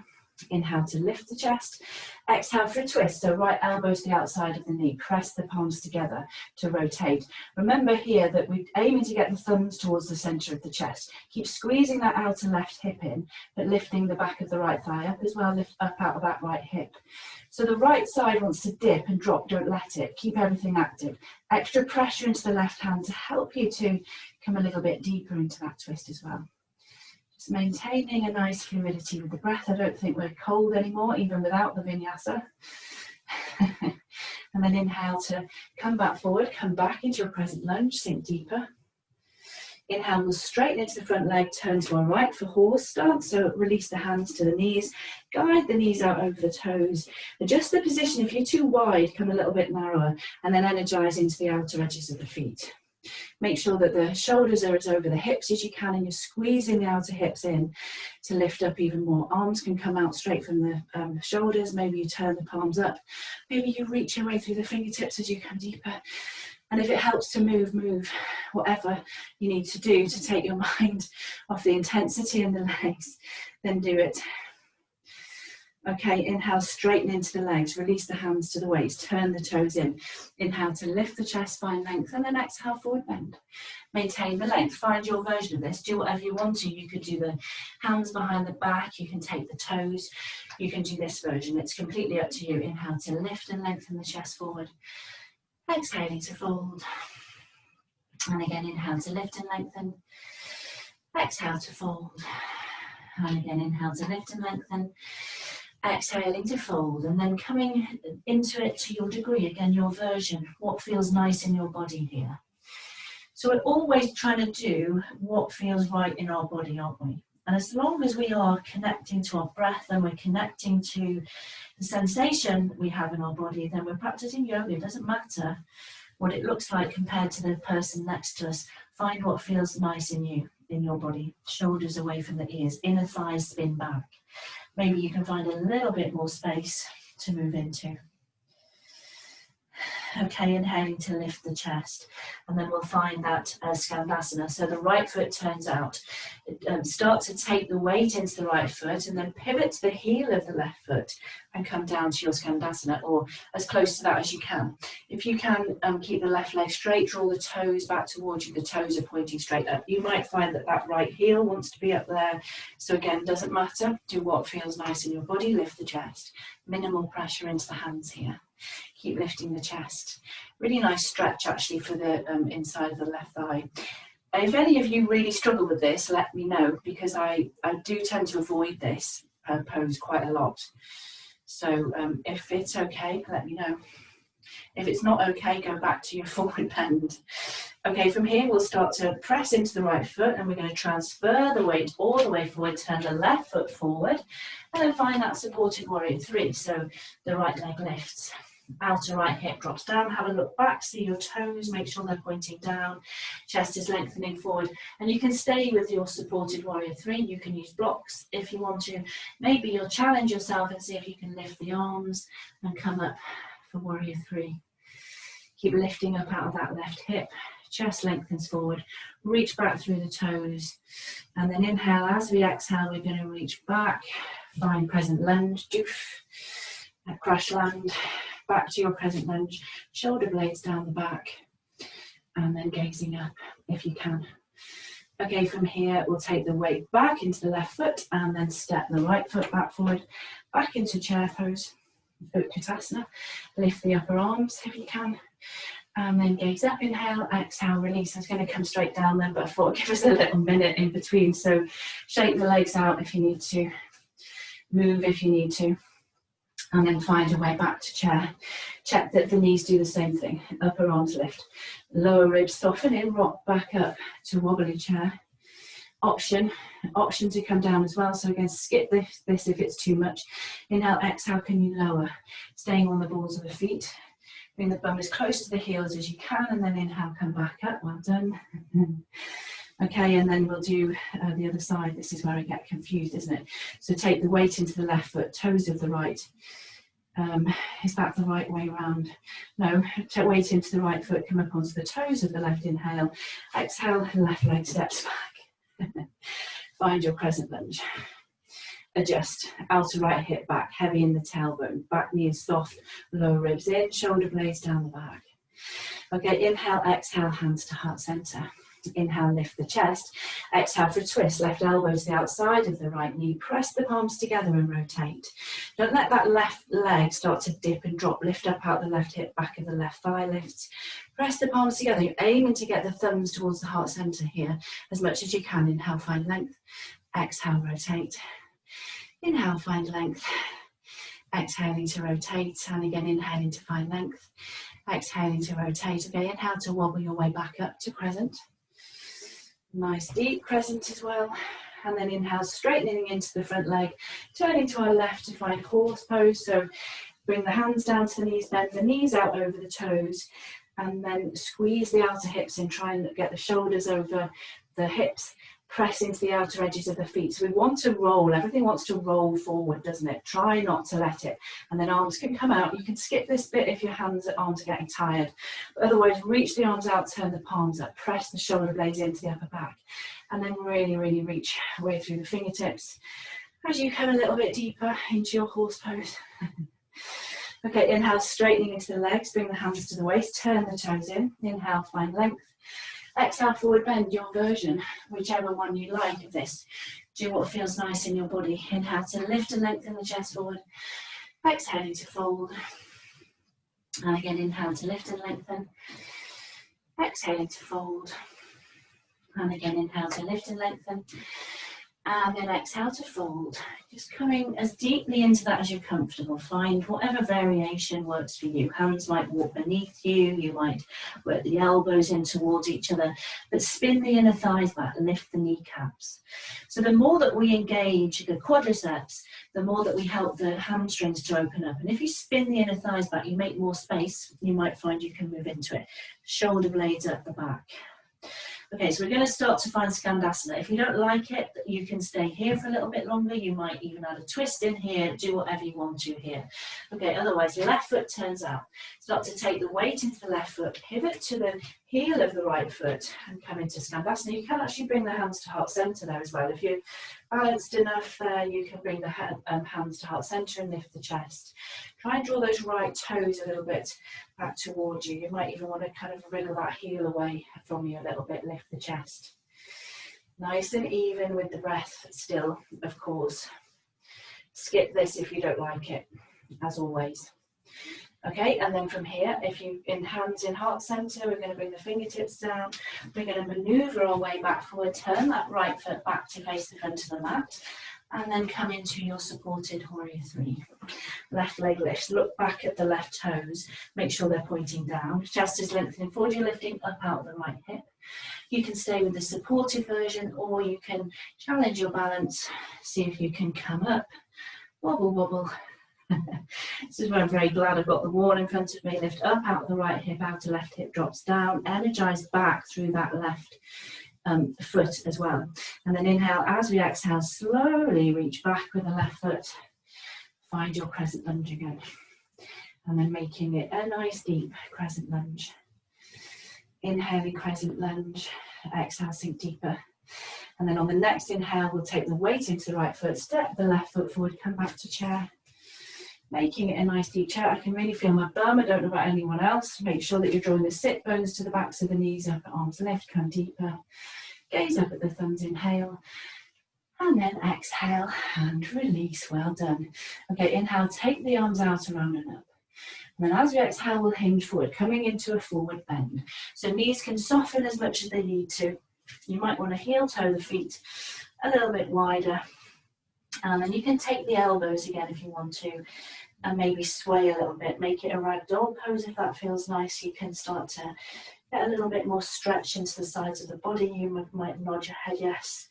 Inhale to lift the chest. Exhale for a twist, so right elbow to the outside of the knee. Press the palms together to rotate. Remember here that we're aiming to get the thumbs towards the center of the chest. Keep squeezing that outer left hip in, but lifting the back of the right thigh up as well. Lift up out of that right hip. So the right side wants to dip and drop, don't let it. Keep everything active. Extra pressure into the left hand to help you to come a little bit deeper into that twist as well. Just maintaining a nice fluidity with the breath. I don't think we're cold anymore, even without the vinyasa. And then inhale to come back forward, come back into your crescent lunge, sink deeper. Inhale, we'll straighten into the front leg, turn to our right for horse stance. So release the hands to the knees, guide the knees out over the toes. Adjust the position. If you're too wide, come a little bit narrower, and then energize into the outer edges of the feet. Make sure that the shoulders are as over the hips as you can, and you're squeezing the outer hips in to lift up even more. Arms can come out straight from the shoulders. Maybe you turn the palms up. Maybe you reach your way through the fingertips as you come deeper. And if it helps to move, whatever you need to do to take your mind off the intensity in the legs, then do it. Okay, inhale, straighten into the legs, release the hands to the waist, turn the toes in. Inhale to lift the chest, spine length, and then exhale, forward bend. Maintain the length, find your version of this, do whatever you want to. You could do the hands behind the back, you can take the toes, you can do this version. It's completely up to you. Inhale to lift and lengthen the chest forward. Exhaling to fold. And again, inhale to lift and lengthen. Exhale to fold. And again, inhale to lift and lengthen. Exhaling to fold, and then coming into it to your degree, again, your version, what feels nice in your body here. So we're always trying to do what feels right in our body, aren't we? And as long as we are connecting to our breath and we're connecting to the sensation we have in our body, then we're practicing yoga. It doesn't matter what it looks like compared to the person next to us. Find what feels nice in you, in your body. Shoulders away from the ears, inner thighs spin back. Maybe you can find a little bit more space to move into. Okay, inhaling to lift the chest, and then we'll find that Skandasana. So the right foot turns out. Start to take the weight into the right foot, and then pivot to the heel of the left foot and come down to your Skandasana, or as close to that as you can. If you can, keep the left leg straight, draw the toes back towards you. The toes are pointing straight up. You might find that that right heel wants to be up there. So again, doesn't matter. Do what feels nice in your body. Lift the chest. Minimal pressure into the hands here. Keep lifting the chest. Really nice stretch actually for the inside of the left thigh. If any of you really struggle with this, let me know, because I do tend to avoid this pose quite a lot. So if it's okay, let me know. If it's not okay, go back to your forward bend. Okay, from here we'll start to press into the right foot, and we're going to transfer the weight all the way forward, turn the left foot forward, and then find that supported warrior 3. So the right leg lifts. Outer right hip drops down, have a look back, see your toes, make sure they're pointing down, chest is lengthening forward, and you can stay with your supported warrior 3. You can use blocks if you want to. Maybe you'll challenge yourself and see if you can lift the arms and come up for warrior 3. Keep lifting up out of that left hip, chest lengthens forward, reach back through the toes, and then inhale. As we exhale, we're going to reach back, find crescent lunge, crash land, back to your crescent lunge, shoulder blades down the back, and then gazing up if you can. Okay, from here, we'll take the weight back into the left foot and then step the right foot back forward, back into chair pose, Utkatasana. Lift the upper arms if you can, and then gaze up, inhale, exhale, release. I was going to come straight down then, but I thought I'd give us a little minute in between. So shake the legs out if you need to, move if you need to, and then find your way back to chair. Check that the knees do the same thing. Upper arms lift, lower ribs soften in, rock back up to wobbly chair. Option to come down as well. So again, skip this if it's too much. Inhale, exhale, can you lower? Staying on the balls of the feet. Bring the bum as close to the heels as you can, and then inhale, come back up. Well done. Okay, and then we'll do the other side. This is where I get confused, isn't it? So take the weight into the left foot, toes of the right. Is that the right way round? No, take weight into the right foot, come up onto the toes of the left, inhale. Exhale, left leg steps back. Find your crescent lunge. Adjust, outer right hip back, heavy in the tailbone, back knee is soft, lower ribs in, shoulder blades down the back. Okay, inhale, exhale, hands to heart center. Inhale, lift the chest. Exhale for a twist, left elbow to the outside of the right knee. Press the palms together and rotate. Don't let that left leg start to dip and drop. Lift up out the left hip, back of the left thigh lifts. Press the palms together. You're aiming to get the thumbs towards the heart center here as much as you can. Inhale, find length. Exhale, rotate. Inhale, find length. Exhaling to rotate, and again inhaling to find length. Exhaling to rotate. Okay, inhale to wobble your way back up to crescent. Nice deep crescent as well. And then inhale, straightening into the front leg, turning to our left to find horse pose. So bring the hands down to the knees, bend the knees out over the toes, and then squeeze the outer hips in. Try and get the shoulders over the hips. Press into the outer edges of the feet. So we want to roll. Everything wants to roll forward, doesn't it? Try not to let it. And then arms can come out. You can skip this bit if your arms are getting tired. But otherwise, reach the arms out, turn the palms up, press the shoulder blades into the upper back. And then really, really reach way through the fingertips as you come a little bit deeper into your horse pose. Okay, inhale, straightening into the legs. Bring the hands to the waist, turn the toes in. Inhale, find length. Exhale, forward bend, your version, whichever one you like of this. Do what feels nice in your body. Inhale to lift and lengthen the chest forward. Exhaling to fold. And again, inhale to lift and lengthen. Exhaling to fold. And again, inhale to lift and lengthen. And then exhale to fold. Just coming as deeply into that as you're comfortable. Find whatever variation works for you. Hands might walk beneath you. You might work the elbows in towards each other. But spin the inner thighs back. Lift the kneecaps. So the more that we engage the quadriceps, the more that we help the hamstrings to open up. And if you spin the inner thighs back, you make more space. You might find you can move into it. Shoulder blades at the back. Okay, so we're going to start to find Skandasana. If you don't like it, you can stay here for a little bit longer. You might even add a twist in here, do whatever you want to here. Okay, otherwise, left foot turns out. Start to take the weight into the left foot, pivot to the heel of the right foot and come into Skandasana. You can actually bring the hands to heart center there as well. If you're balanced enough there, you can bring the hands to heart center and lift the chest. Try and draw those right toes a little bit back towards you. You might even want to kind of wriggle that heel away from you a little bit, lift the chest. Nice and even with the breath still, of course. Skip this if you don't like it, as always. Okay, and then from here, if you in hands in heart center, we're going to bring the fingertips down. We're going to maneuver our way back forward, turn that right foot back to face the front of the mat, and then come into your supported warrior three. Left leg lifts, look back at the left toes, make sure they're pointing down. Chest is lengthening forward, you're lifting up out the right hip. You can stay with the supported version, or you can challenge your balance, see if you can come up, wobble, wobble. This is where I'm very glad I've got the wall in front of me. Lift up out the right hip, outer left hip drops down, energize back through that left foot as well. And then inhale, as we exhale, slowly reach back with the left foot. Find your crescent lunge again. And then making it a nice deep crescent lunge. Inhaling crescent lunge, exhale, sink deeper. And then on the next inhale, we'll take the weight into the right foot, step the left foot forward, come back to chair. Making it a nice deep chair. I can really feel my bum. I don't know about anyone else. Make sure that you're drawing the sit bones to the backs of the knees, up at arms lift, come deeper. Gaze up at the thumbs, inhale. And then exhale and release. Well done. Okay, inhale, take the arms out, around and up. And then as we exhale, we'll hinge forward, coming into a forward bend. So knees can soften as much as they need to. You might want to heel toe the feet a little bit wider. And then you can take the elbows again if you want to, and maybe sway a little bit. Make it a ragdoll pose if that feels nice. You can start to get a little bit more stretch into the sides of the body. You might nod your head yes,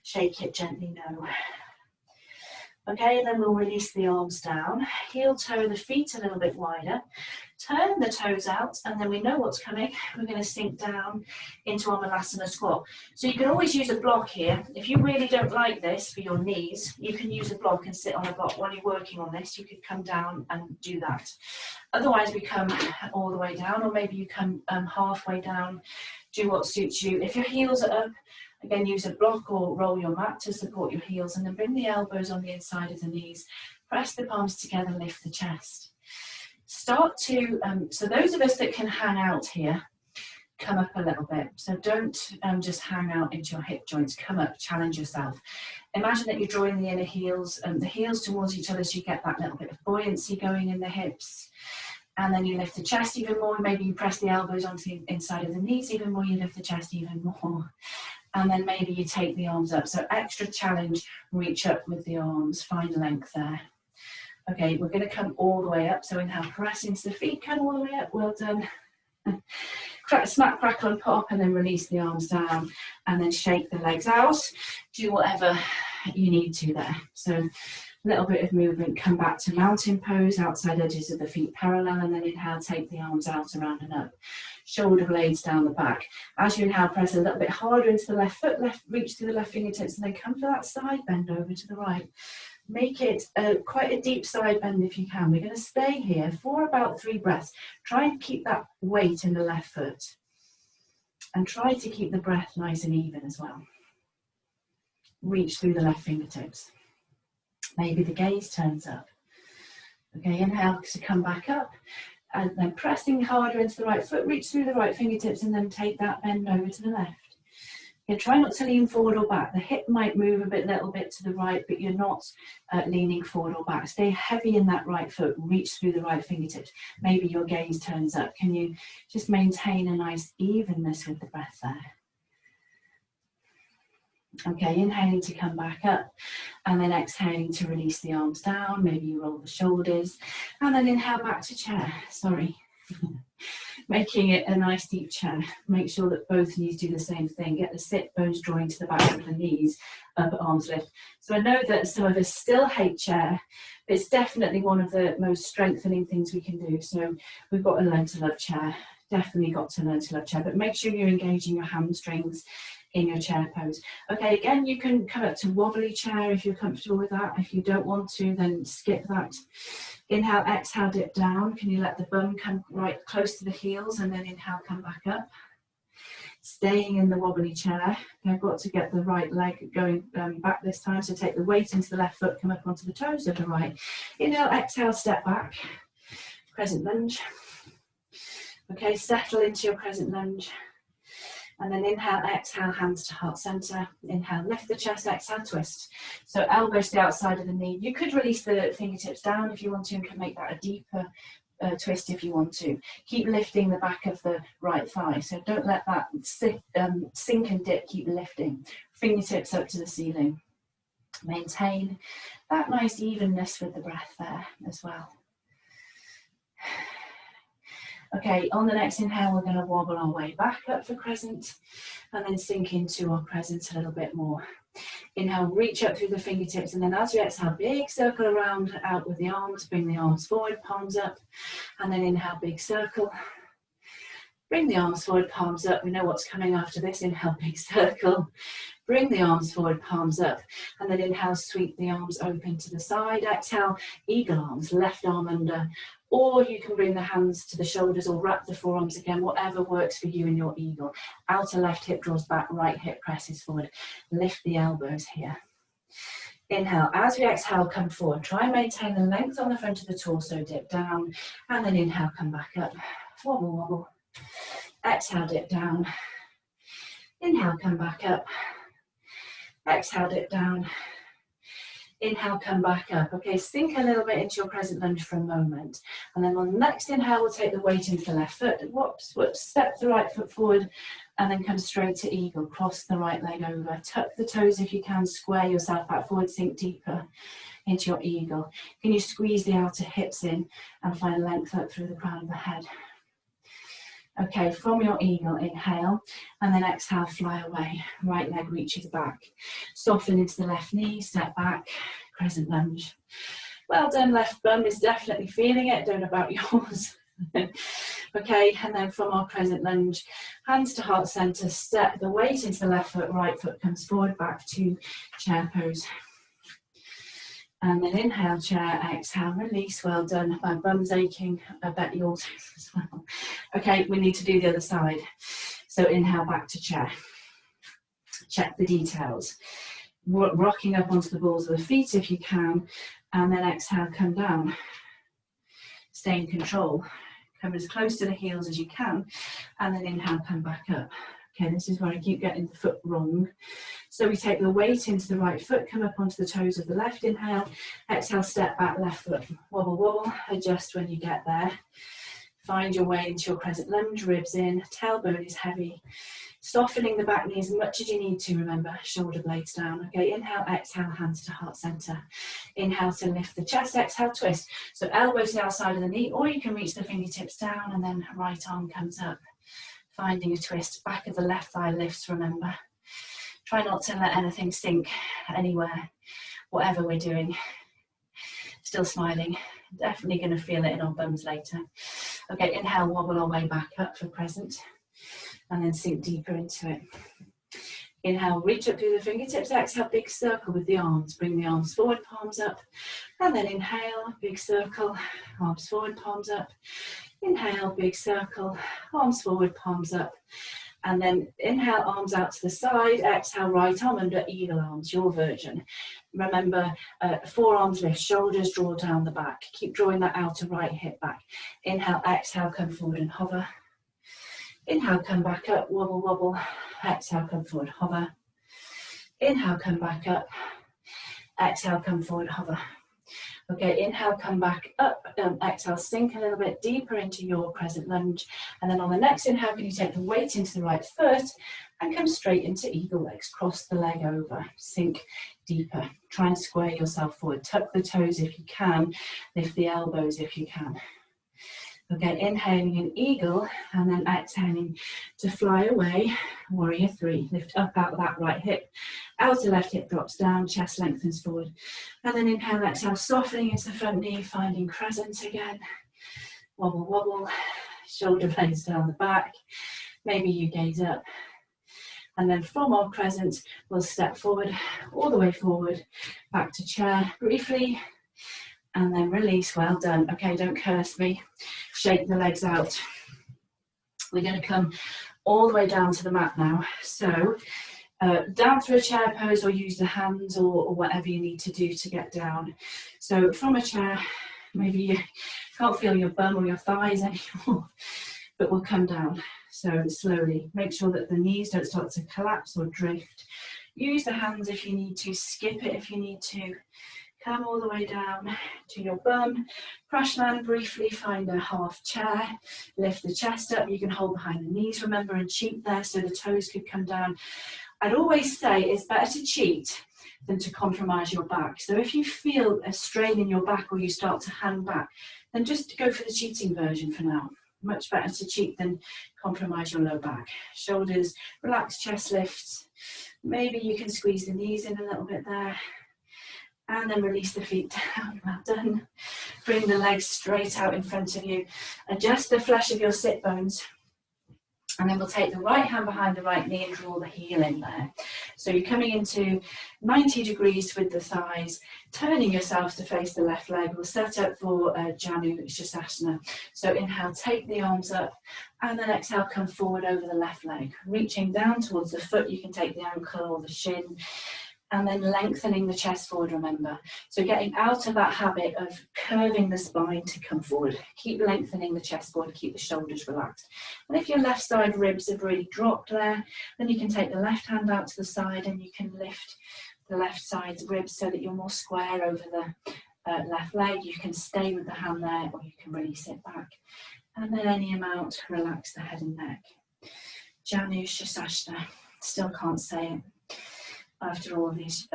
shake it gently no. Okay, and then we'll release the arms down, heel toe the feet a little bit wider, turn the toes out, and then we know what's coming. We're going to sink down into our Malasana squat. So you can always use a block here. If you really don't like this for your knees, you can use a block and sit on a block while you're working on this. You could come down and do that. Otherwise, we come all the way down, or maybe you come halfway down, do what suits you. If your heels are up, again, use a block or roll your mat to support your heels, and then bring the elbows on the inside of the knees. Press the palms together, lift the chest. Start to, so those of us that can hang out here, come up a little bit. So don't just hang out into your hip joints, come up, challenge yourself. Imagine that you're drawing the inner heels, the heels towards each other so you get that little bit of buoyancy going in the hips. And then you lift the chest even more. Maybe you press the elbows onto the inside of the knees even more, you lift the chest even more. And then maybe you take the arms up. So extra challenge, reach up with the arms, find length there. Okay, we're going to come all the way up. So inhale, press into the feet, come all the way up, well done. Snap, crackle and pop, and then release the arms down. And then shake the legs out. Do whatever you need to there. So a little bit of movement, come back to mountain pose, outside edges of the feet parallel, and then inhale, take the arms out, around and up. Shoulder blades down the back. As you inhale, press a little bit harder into the left foot, reach through the left fingertips, and then come for that side bend over to the right. Make it quite a deep side bend if you can. We're going to stay here for about 3 breaths. Try and keep that weight in the left foot. And try to keep the breath nice and even as well. Reach through the left fingertips. Maybe the gaze turns up. Okay, inhale to come back up. And then pressing harder into the right foot, reach through the right fingertips, and then take that bend over to the left. Yeah, try not to lean forward or back. The hip might move a little bit to the right, but you're not leaning forward or back. Stay heavy in that right foot, reach through the right fingertips. Maybe your gaze turns up. Can you just maintain a nice evenness with the breath there? Okay, inhaling to come back up, and then exhaling to release the arms down. Maybe you roll the shoulders, and then inhale back to chair. Sorry. Making it a nice deep chair. Make sure that both knees do the same thing. Get the sit bones drawing to the back of the knees, up at arms lift. So I know that some of us still hate chair, but it's definitely one of the most strengthening things we can do. So we've got to learn to love chair. Definitely got to learn to love chair, but make sure you're engaging your hamstrings in your chair pose. Okay, again, you can come up to wobbly chair if you're comfortable with that. If you don't want to, then skip that. Inhale, exhale, dip down. Can you let the bum come right close to the heels, and then inhale, come back up. Staying in the wobbly chair. I've got to get the right leg going back this time, so take the weight into the left foot, come up onto the toes of the right. Inhale, exhale, step back. Crescent lunge. Okay, settle into your crescent lunge. And then inhale, exhale, hands to heart center. Inhale, lift the chest, exhale, twist. So elbows to the outside of the knee. You could release the fingertips down if you want to, and can make that a deeper twist if you want to. Keep lifting the back of the right thigh. So don't let that sink and dip, keep lifting. Fingertips up to the ceiling. Maintain that nice evenness with the breath there as well. Okay, on the next inhale, we're going to wobble our way back up for crescent, and then sink into our crescent a little bit more. Inhale, reach up through the fingertips, and then as you exhale, big circle around out with the arms. Bring the arms forward, palms up, and then inhale, big circle. Bring the arms forward, palms up. We know what's coming after this. Inhale, big circle. Bring the arms forward, palms up, and then inhale, sweep the arms open to the side. Exhale, eagle arms, left arm under, or you can bring the hands to the shoulders or wrap the forearms again, whatever works for you in your eagle. Outer left hip draws back, right hip presses forward. Lift the elbows here. Inhale, as we exhale, come forward. Try and maintain the length on the front of the torso, dip down, and then inhale, come back up. Wobble, wobble. Exhale, dip down. Inhale, come back up. Exhale, dip down. Inhale, come back up. Okay, sink a little bit into your crescent lunge for a moment. And then on the next inhale, we'll take the weight into the left foot. Whoops, whoops, step the right foot forward and then come straight to eagle. Cross the right leg over. Tuck the toes if you can. Square yourself back forward. Sink deeper into your eagle. Can you squeeze the outer hips in and find length up through the crown of the head? Okay, from your eagle, inhale, and then exhale, fly away. Right leg reaches back. Soften into the left knee, step back, crescent lunge. Well done, left bum is definitely feeling it, don't know about yours. Okay, and then from our crescent lunge, hands to heart center, step the weight into the left foot, right foot comes forward, back to chair pose. And then inhale, chair, exhale, release, well done. My bum's aching, I bet yours is as well. Okay, we need to do the other side. So inhale, back to chair. Check the details. Rocking up onto the balls of the feet if you can, and then exhale, come down. Stay in control. Come as close to the heels as you can, and then inhale, come back up. Okay, this is where I keep getting the foot wrong. So we take the weight into the right foot, come up onto the toes of the left, inhale, exhale, step back, left foot, wobble, wobble, adjust when you get there. Find your way into your crescent lunge, ribs in, tailbone is heavy. Softening the back knee as much as you need to, remember, shoulder blades down. Okay, inhale, exhale, hands to heart center. Inhale to lift the chest, exhale, twist. So elbow to the outside of the knee, or you can reach the fingertips down and then right arm comes up. Finding a twist, back of the left thigh lifts, remember. Try not to let anything sink anywhere, whatever we're doing. Still smiling, definitely going to feel it in our bums later. Okay, inhale, wobble our way back up for crescent, and then sink deeper into it. Inhale, reach up through the fingertips, exhale, big circle with the arms. Bring the arms forward, palms up, and then inhale, big circle, arms forward, palms up. Inhale, big circle, arms forward, palms up. And then inhale, arms out to the side, exhale, right arm under eagle arms, your version. Remember, forearms lift, shoulders draw down the back. Keep drawing that outer right hip back. Inhale, exhale, come forward and hover. Inhale, come back up, wobble, wobble. Exhale, come forward, hover. Inhale, come back up. Exhale, come forward, hover. Okay, inhale, come back up, exhale, sink a little bit deeper into your crescent lunge. And then on the next inhale, can you take the weight into the right foot and come straight into eagle legs. Cross the leg over, sink deeper. Try and square yourself forward. Tuck the toes if you can, lift the elbows if you can. Okay, inhaling in eagle and then exhaling to fly away, warrior three. Lift up out of that right hip. Outer left hip drops down, chest lengthens forward. And then inhale, exhale, softening into the front knee, finding crescent again. Wobble, wobble, shoulder blades down the back. Maybe you gaze up. And then from our crescent, we'll step forward, all the way forward, back to chair briefly. And then release, well done. Okay, don't curse me. Shake the legs out. We're going to come all the way down to the mat now. So down through a chair pose or use the hands or whatever you need to do to get down. So from a chair, maybe you can't feel your bum or your thighs anymore, but we'll come down. So slowly, make sure that the knees don't start to collapse or drift. Use the hands if you need to, skip it if you need to. Come all the way down to your bum, crash land briefly, find a half chair, lift the chest up, you can hold behind the knees, remember, and cheat there so the toes could come down. I'd always say it's better to cheat than to compromise your back. So if you feel a strain in your back or you start to hang back, then just go for the cheating version for now. Much better to cheat than compromise your low back. Shoulders, relax, chest lifts. Maybe you can squeeze the knees in a little bit there. And then release the feet down, well done. Bring the legs straight out in front of you. Adjust the flesh of your sit bones. And then we'll take the right hand behind the right knee and draw the heel in there. So you're coming into 90 degrees with the thighs, turning yourself to face the left leg. We'll set up for Janu Shasana. So inhale, take the arms up, and then exhale, come forward over the left leg. Reaching down towards the foot, you can take the ankle or the shin, and then lengthening the chest forward, remember. So getting out of that habit of curving the spine to come forward. Keep lengthening the chest forward, keep the shoulders relaxed. And if your left side ribs have really dropped there, then you can take the left hand out to the side and you can lift the left side's ribs so that you're more square over the left leg. You can stay with the hand there, or you can release it back. And then any amount, relax the head and neck. Janu Shasana. Still can't say it. After all this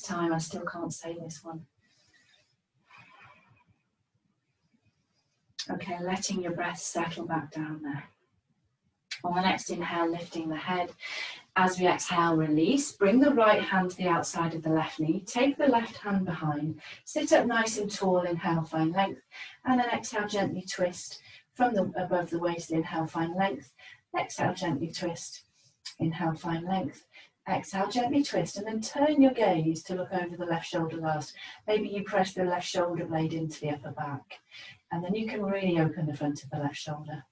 time, I still can't say this one. Okay, letting your breath settle back down there. On the next inhale, lifting the head. As we exhale, release. Bring the right hand to the outside of the left knee. Take the left hand behind. Sit up nice and tall. Inhale, find length. And then exhale, gently twist from above the waist. Inhale, find length. Exhale, gently twist. Inhale, find length. Exhale, gently twist, and then turn your gaze to look over the left shoulder last. Maybe you press the left shoulder blade into the upper back, and then you can really open the front of the left shoulder.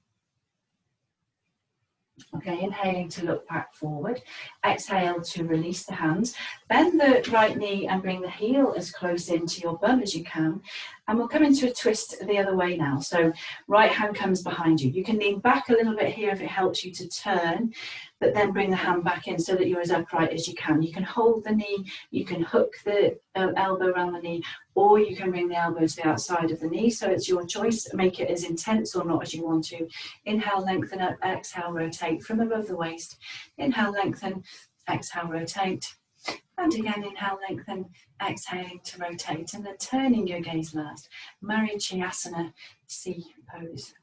Okay, inhaling to look back forward. Exhale to release the hands. Bend the right knee and bring the heel as close into your bum as you can. And we'll come into a twist the other way now. So right hand comes behind you. You can lean back a little bit here if it helps you to turn, but then bring the hand back in so that you're as upright as you can. You can hold the knee, you can hook the elbow around the knee, or you can bring the elbow to the outside of the knee. So it's your choice. Make it as intense or not as you want to. Inhale, lengthen up. Exhale, rotate from above the waist. Inhale, lengthen. Exhale, rotate. And again, inhale, lengthen, exhaling to rotate, and then turning your gaze last. Marichyasana C pose.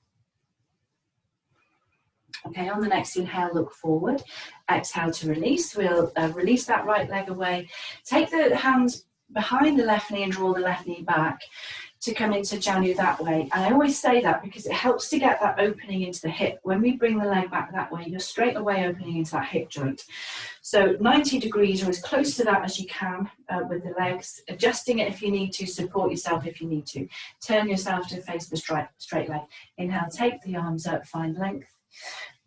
Okay, on the next inhale, look forward. Exhale to release. We'll release that right leg away. Take the hands behind the left knee and draw the left knee back to come into Janu that way. And I always say that because it helps to get that opening into the hip. When we bring the leg back that way, you're straight away opening into that hip joint. So 90 degrees or as close to that as you can with the legs, adjusting it if you need to, support yourself if you need to. Turn yourself to face the straight leg. Inhale, take the arms up, find length.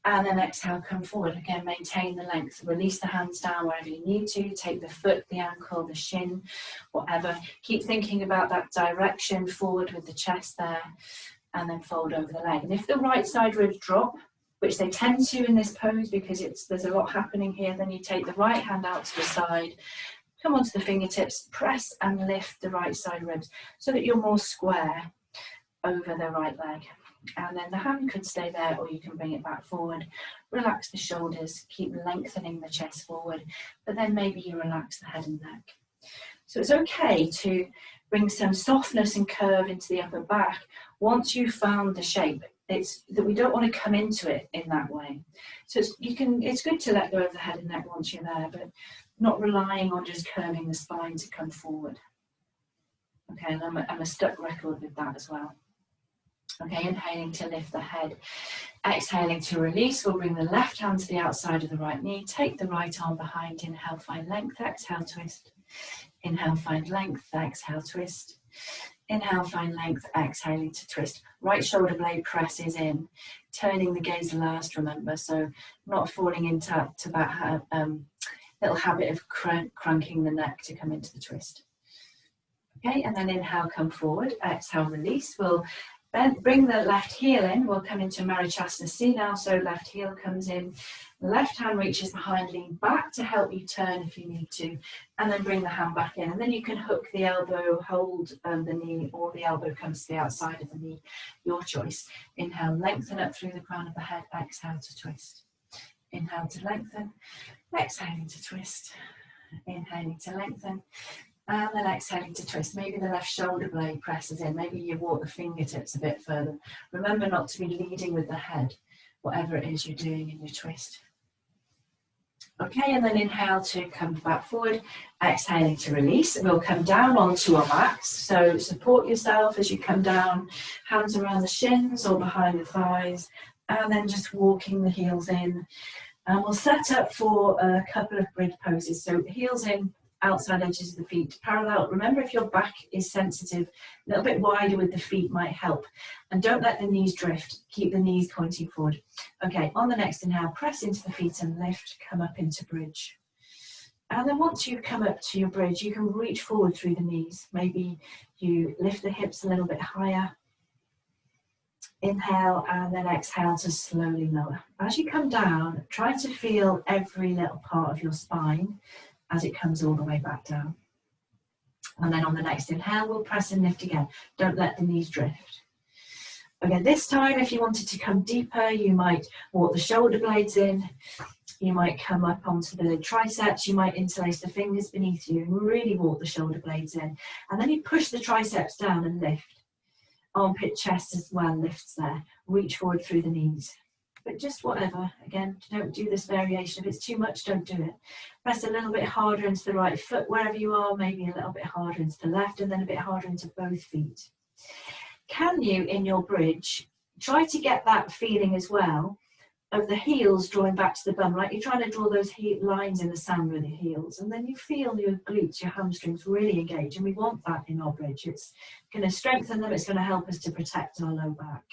And then exhale, come forward. Again, maintain the length. Release the hands down wherever you need to. Take the foot, the ankle, the shin, whatever. Keep thinking about that direction forward with the chest there. And then fold over the leg. And if the right side ribs drop, which they tend to in this pose because there's a lot happening here, then you take the right hand out to the side. Come onto the fingertips. Press and lift the right side ribs so that you're more square over the right leg. And then the hand could stay there, or you can bring it back forward. Relax the shoulders, keep lengthening the chest forward, but then maybe you relax the head and neck. So it's okay to bring some softness and curve into the upper back once you've found the shape. It's that we don't want to come into it in that way. So it's good to let go of the head and neck once you're there, but not relying on just curving the spine to come forward. Okay, and I'm a stuck record with that as well. Okay, inhaling to lift the head, exhaling to release. We'll bring the left hand to the outside of the right knee. Take the right arm behind. Inhale, find length. Exhale, twist. Inhale, find length. Exhale, twist. Inhale, find length. Exhaling to twist. Right shoulder blade presses in. Turning the gaze last, remember. So not falling into that little habit of cranking the neck to come into the twist. Okay, and then inhale, come forward. Exhale, release. We'll bring the left heel in. We'll come into Marichyasana C now. So left heel comes in. Left hand reaches behind, lean back to help you turn if you need to. And then bring the hand back in. And then you can hook the elbow, hold the knee, or the elbow comes to the outside of the knee. Your choice. Inhale, lengthen up through the crown of the head. Exhale to twist. Inhale to lengthen. Exhaling to twist. Inhaling to lengthen. And then exhaling to twist. Maybe the left shoulder blade presses in. Maybe you walk the fingertips a bit further. Remember not to be leading with the head, whatever it is you're doing in your twist. Okay, and then inhale to come back forward. Exhaling to release. We'll come down onto our backs. So support yourself as you come down. Hands around the shins or behind the thighs. And then just walking the heels in. And we'll set up for a couple of bridge poses. So heels in, outside edges of the feet, parallel. Remember, if your back is sensitive, a little bit wider with the feet might help. And don't let the knees drift. Keep the knees pointing forward. Okay, on the next inhale, press into the feet and lift, come up into bridge. And then once you come up to your bridge, you can reach forward through the knees. Maybe you lift the hips a little bit higher. Inhale and then exhale to slowly lower. As you come down, try to feel every little part of your spine as it comes all the way back down. And then on the next inhale, we'll press and lift again. Don't let the knees drift. Okay, this time, if you wanted to come deeper, you might walk the shoulder blades in. You might come up onto the triceps. You might interlace the fingers beneath you and really walk the shoulder blades in. And then you push the triceps down and lift. Armpit, chest as well lifts there. Reach forward through the knees. But just whatever. Again, don't do this variation. If it's too much, don't do it. Press a little bit harder into the right foot wherever you are, maybe a little bit harder into the left, and then a bit harder into both feet. Can you, in your bridge, try to get that feeling as well of the heels drawing back to the bum, like you're trying to draw those lines in the sand with your heels, and then you feel your glutes, your hamstrings really engage, and we want that in our bridge. It's going to strengthen them, it's going to help us to protect our low back.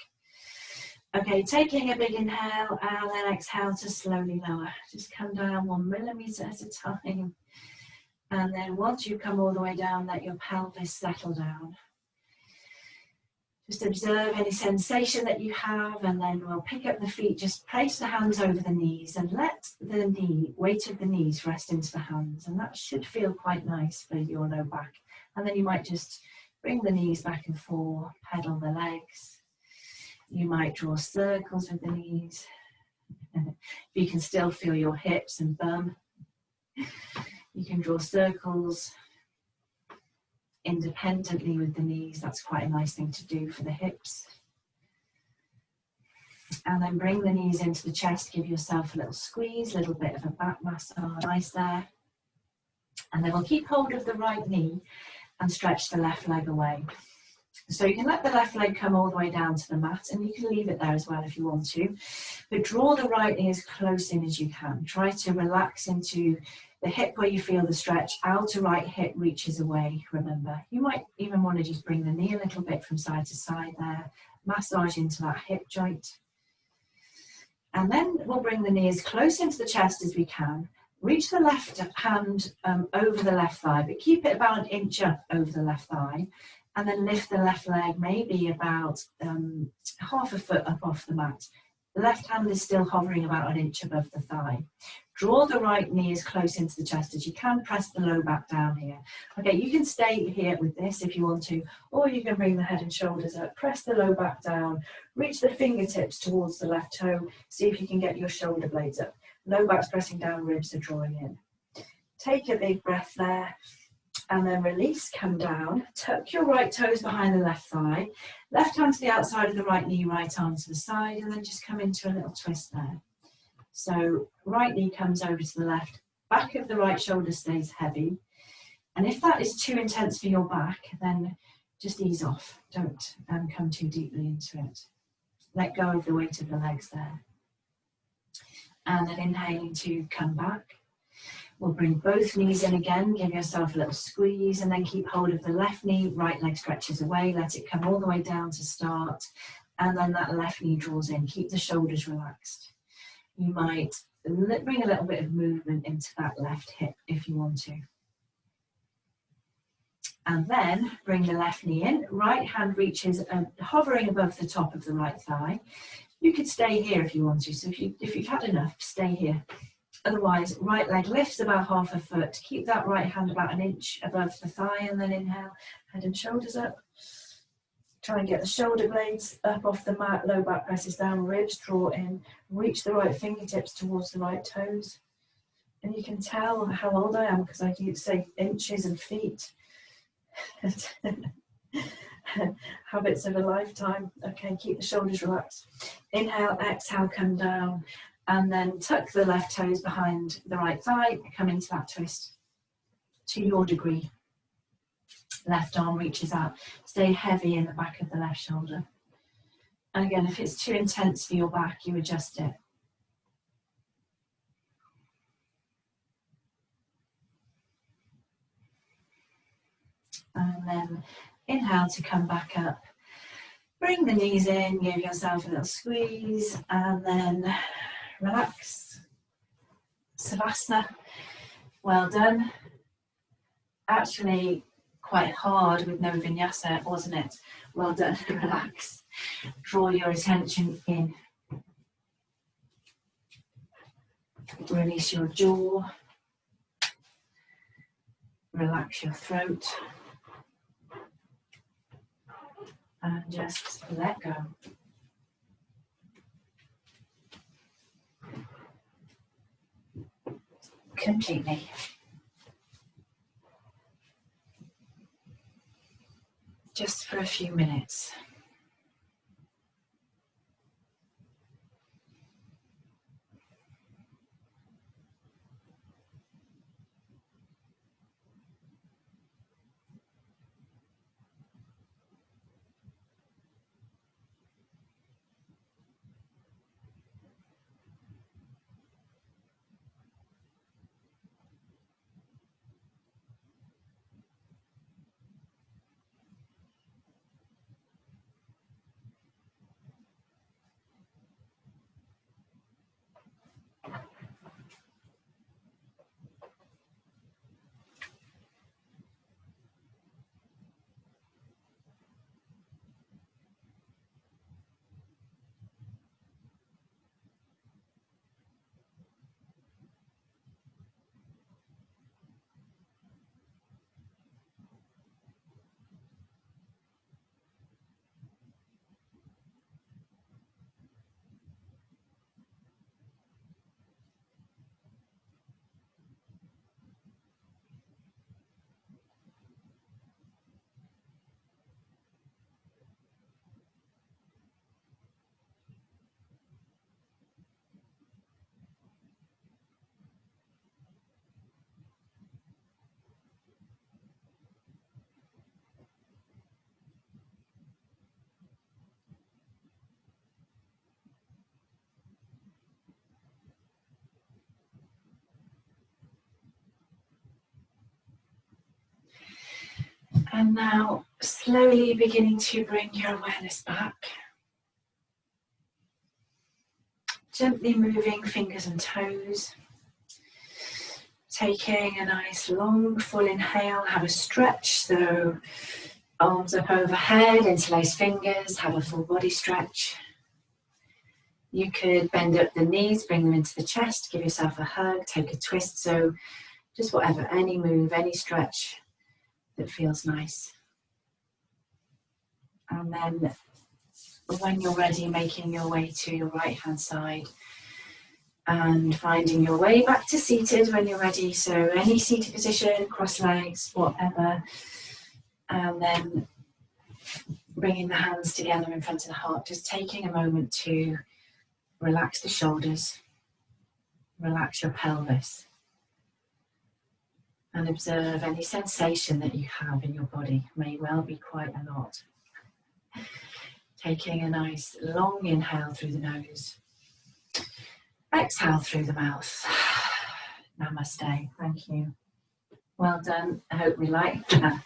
Okay, taking a big inhale and then exhale to slowly lower. Just come down 1 millimeter at a time, and then once you come all the way down, let your pelvis settle down. Just observe any sensation that you have, and then we'll pick up the feet, just place the hands over the knees and let the weight of the knees rest into the hands, and that should feel quite nice for your low back. And then you might just bring the knees back and forth, pedal the legs. You might draw circles with the knees. You can still feel your hips and bum. You can draw circles independently with the knees. That's quite a nice thing to do for the hips. And then bring the knees into the chest, give yourself a little squeeze, a little bit of a back massage, nice there. And then we'll keep hold of the right knee and stretch the left leg away. So you can let the left leg come all the way down to the mat, and you can leave it there as well if you want to. But draw the right knee as close in as you can. Try to relax into the hip where you feel the stretch. Outer right hip reaches away, remember. You might even want to just bring the knee a little bit from side to side there. Massage into that hip joint. And then we'll bring the knee as close into the chest as we can. Reach the left hand over the left thigh, but keep it about 1 inch up over the left thigh. And then lift the left leg maybe about half a foot up off the mat. The left hand is still hovering about 1 inch above the thigh. Draw the right knee as close into the chest as you can. Press the low back down here. Okay, you can stay here with this if you want to, or you can bring the head and shoulders up. Press the low back down. Reach the fingertips towards the left toe. See if you can get your shoulder blades up. Low back's pressing down, ribs are drawing in. Take a big breath there. And then release, come down, tuck your right toes behind the left thigh, left hand to the outside of the right knee, right arm to the side, and then just come into a little twist there. So right knee comes over to the left, back of the right shoulder stays heavy. And if that is too intense for your back, then just ease off. Don't come too deeply into it. Let go of the weight of the legs there. And then inhaling to come back. We'll bring both knees in again, give yourself a little squeeze, and then keep hold of the left knee, right leg stretches away, let it come all the way down to start, and then that left knee draws in. Keep the shoulders relaxed. You might bring a little bit of movement into that left hip if you want to. And then bring the left knee in, right hand reaches hovering above the top of the right thigh. You could stay here if you want to, so if you've had enough, stay here. Otherwise, right leg lifts about half a foot. Keep that right hand about 1 inch above the thigh, and then inhale, head and shoulders up. Try and get the shoulder blades up off the mat, low back presses down, ribs draw in. Reach the right fingertips towards the right toes. And you can tell how old I am because I do say inches and feet. Habits of a lifetime. Okay, keep the shoulders relaxed. Inhale, exhale, come down. And then tuck the left toes behind the right thigh, come into that twist to your degree. Left arm reaches out, stay heavy in the back of the left shoulder. And again, if it's too intense for your back, you adjust it. And then inhale to come back up. Bring the knees in, give yourself a little squeeze, and then relax. Savasana. Well done. Actually quite hard with no vinyasa, wasn't it? Well done. Relax. Draw your attention in. Release your jaw. Relax your throat. And just let go. Completely. Just for a few minutes. And now slowly beginning to bring your awareness back. Gently moving fingers and toes. Taking a nice long full inhale, have a stretch. So arms up overhead, interlace fingers, have a full body stretch. You could bend up the knees, bring them into the chest, give yourself a hug, take a twist. So just whatever, any move, any stretch that feels nice. And then when you're ready, making your way to your right hand side and finding your way back to seated when you're ready. So any seated position, cross legs, whatever. And then bringing the hands together in front of the heart, just taking a moment to relax the shoulders, relax your pelvis, and observe any sensation that you have in your body. May well be quite a lot. Taking a nice long inhale through the nose. Exhale through the mouth. Namaste. Thank you. Well done. I hope we liked that.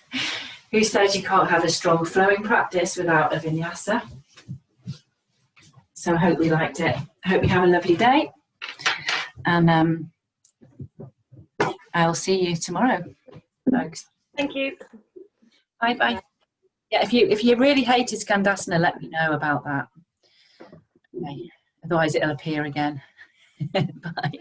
Who said you can't have a strong flowing practice without a vinyasa? So I hope we liked it. I hope you have a lovely day. And I'll see you tomorrow, folks. Thank you. Bye bye. Yeah, if you really hated Skandasana, let me know about that. Okay. Otherwise it'll appear again. Bye.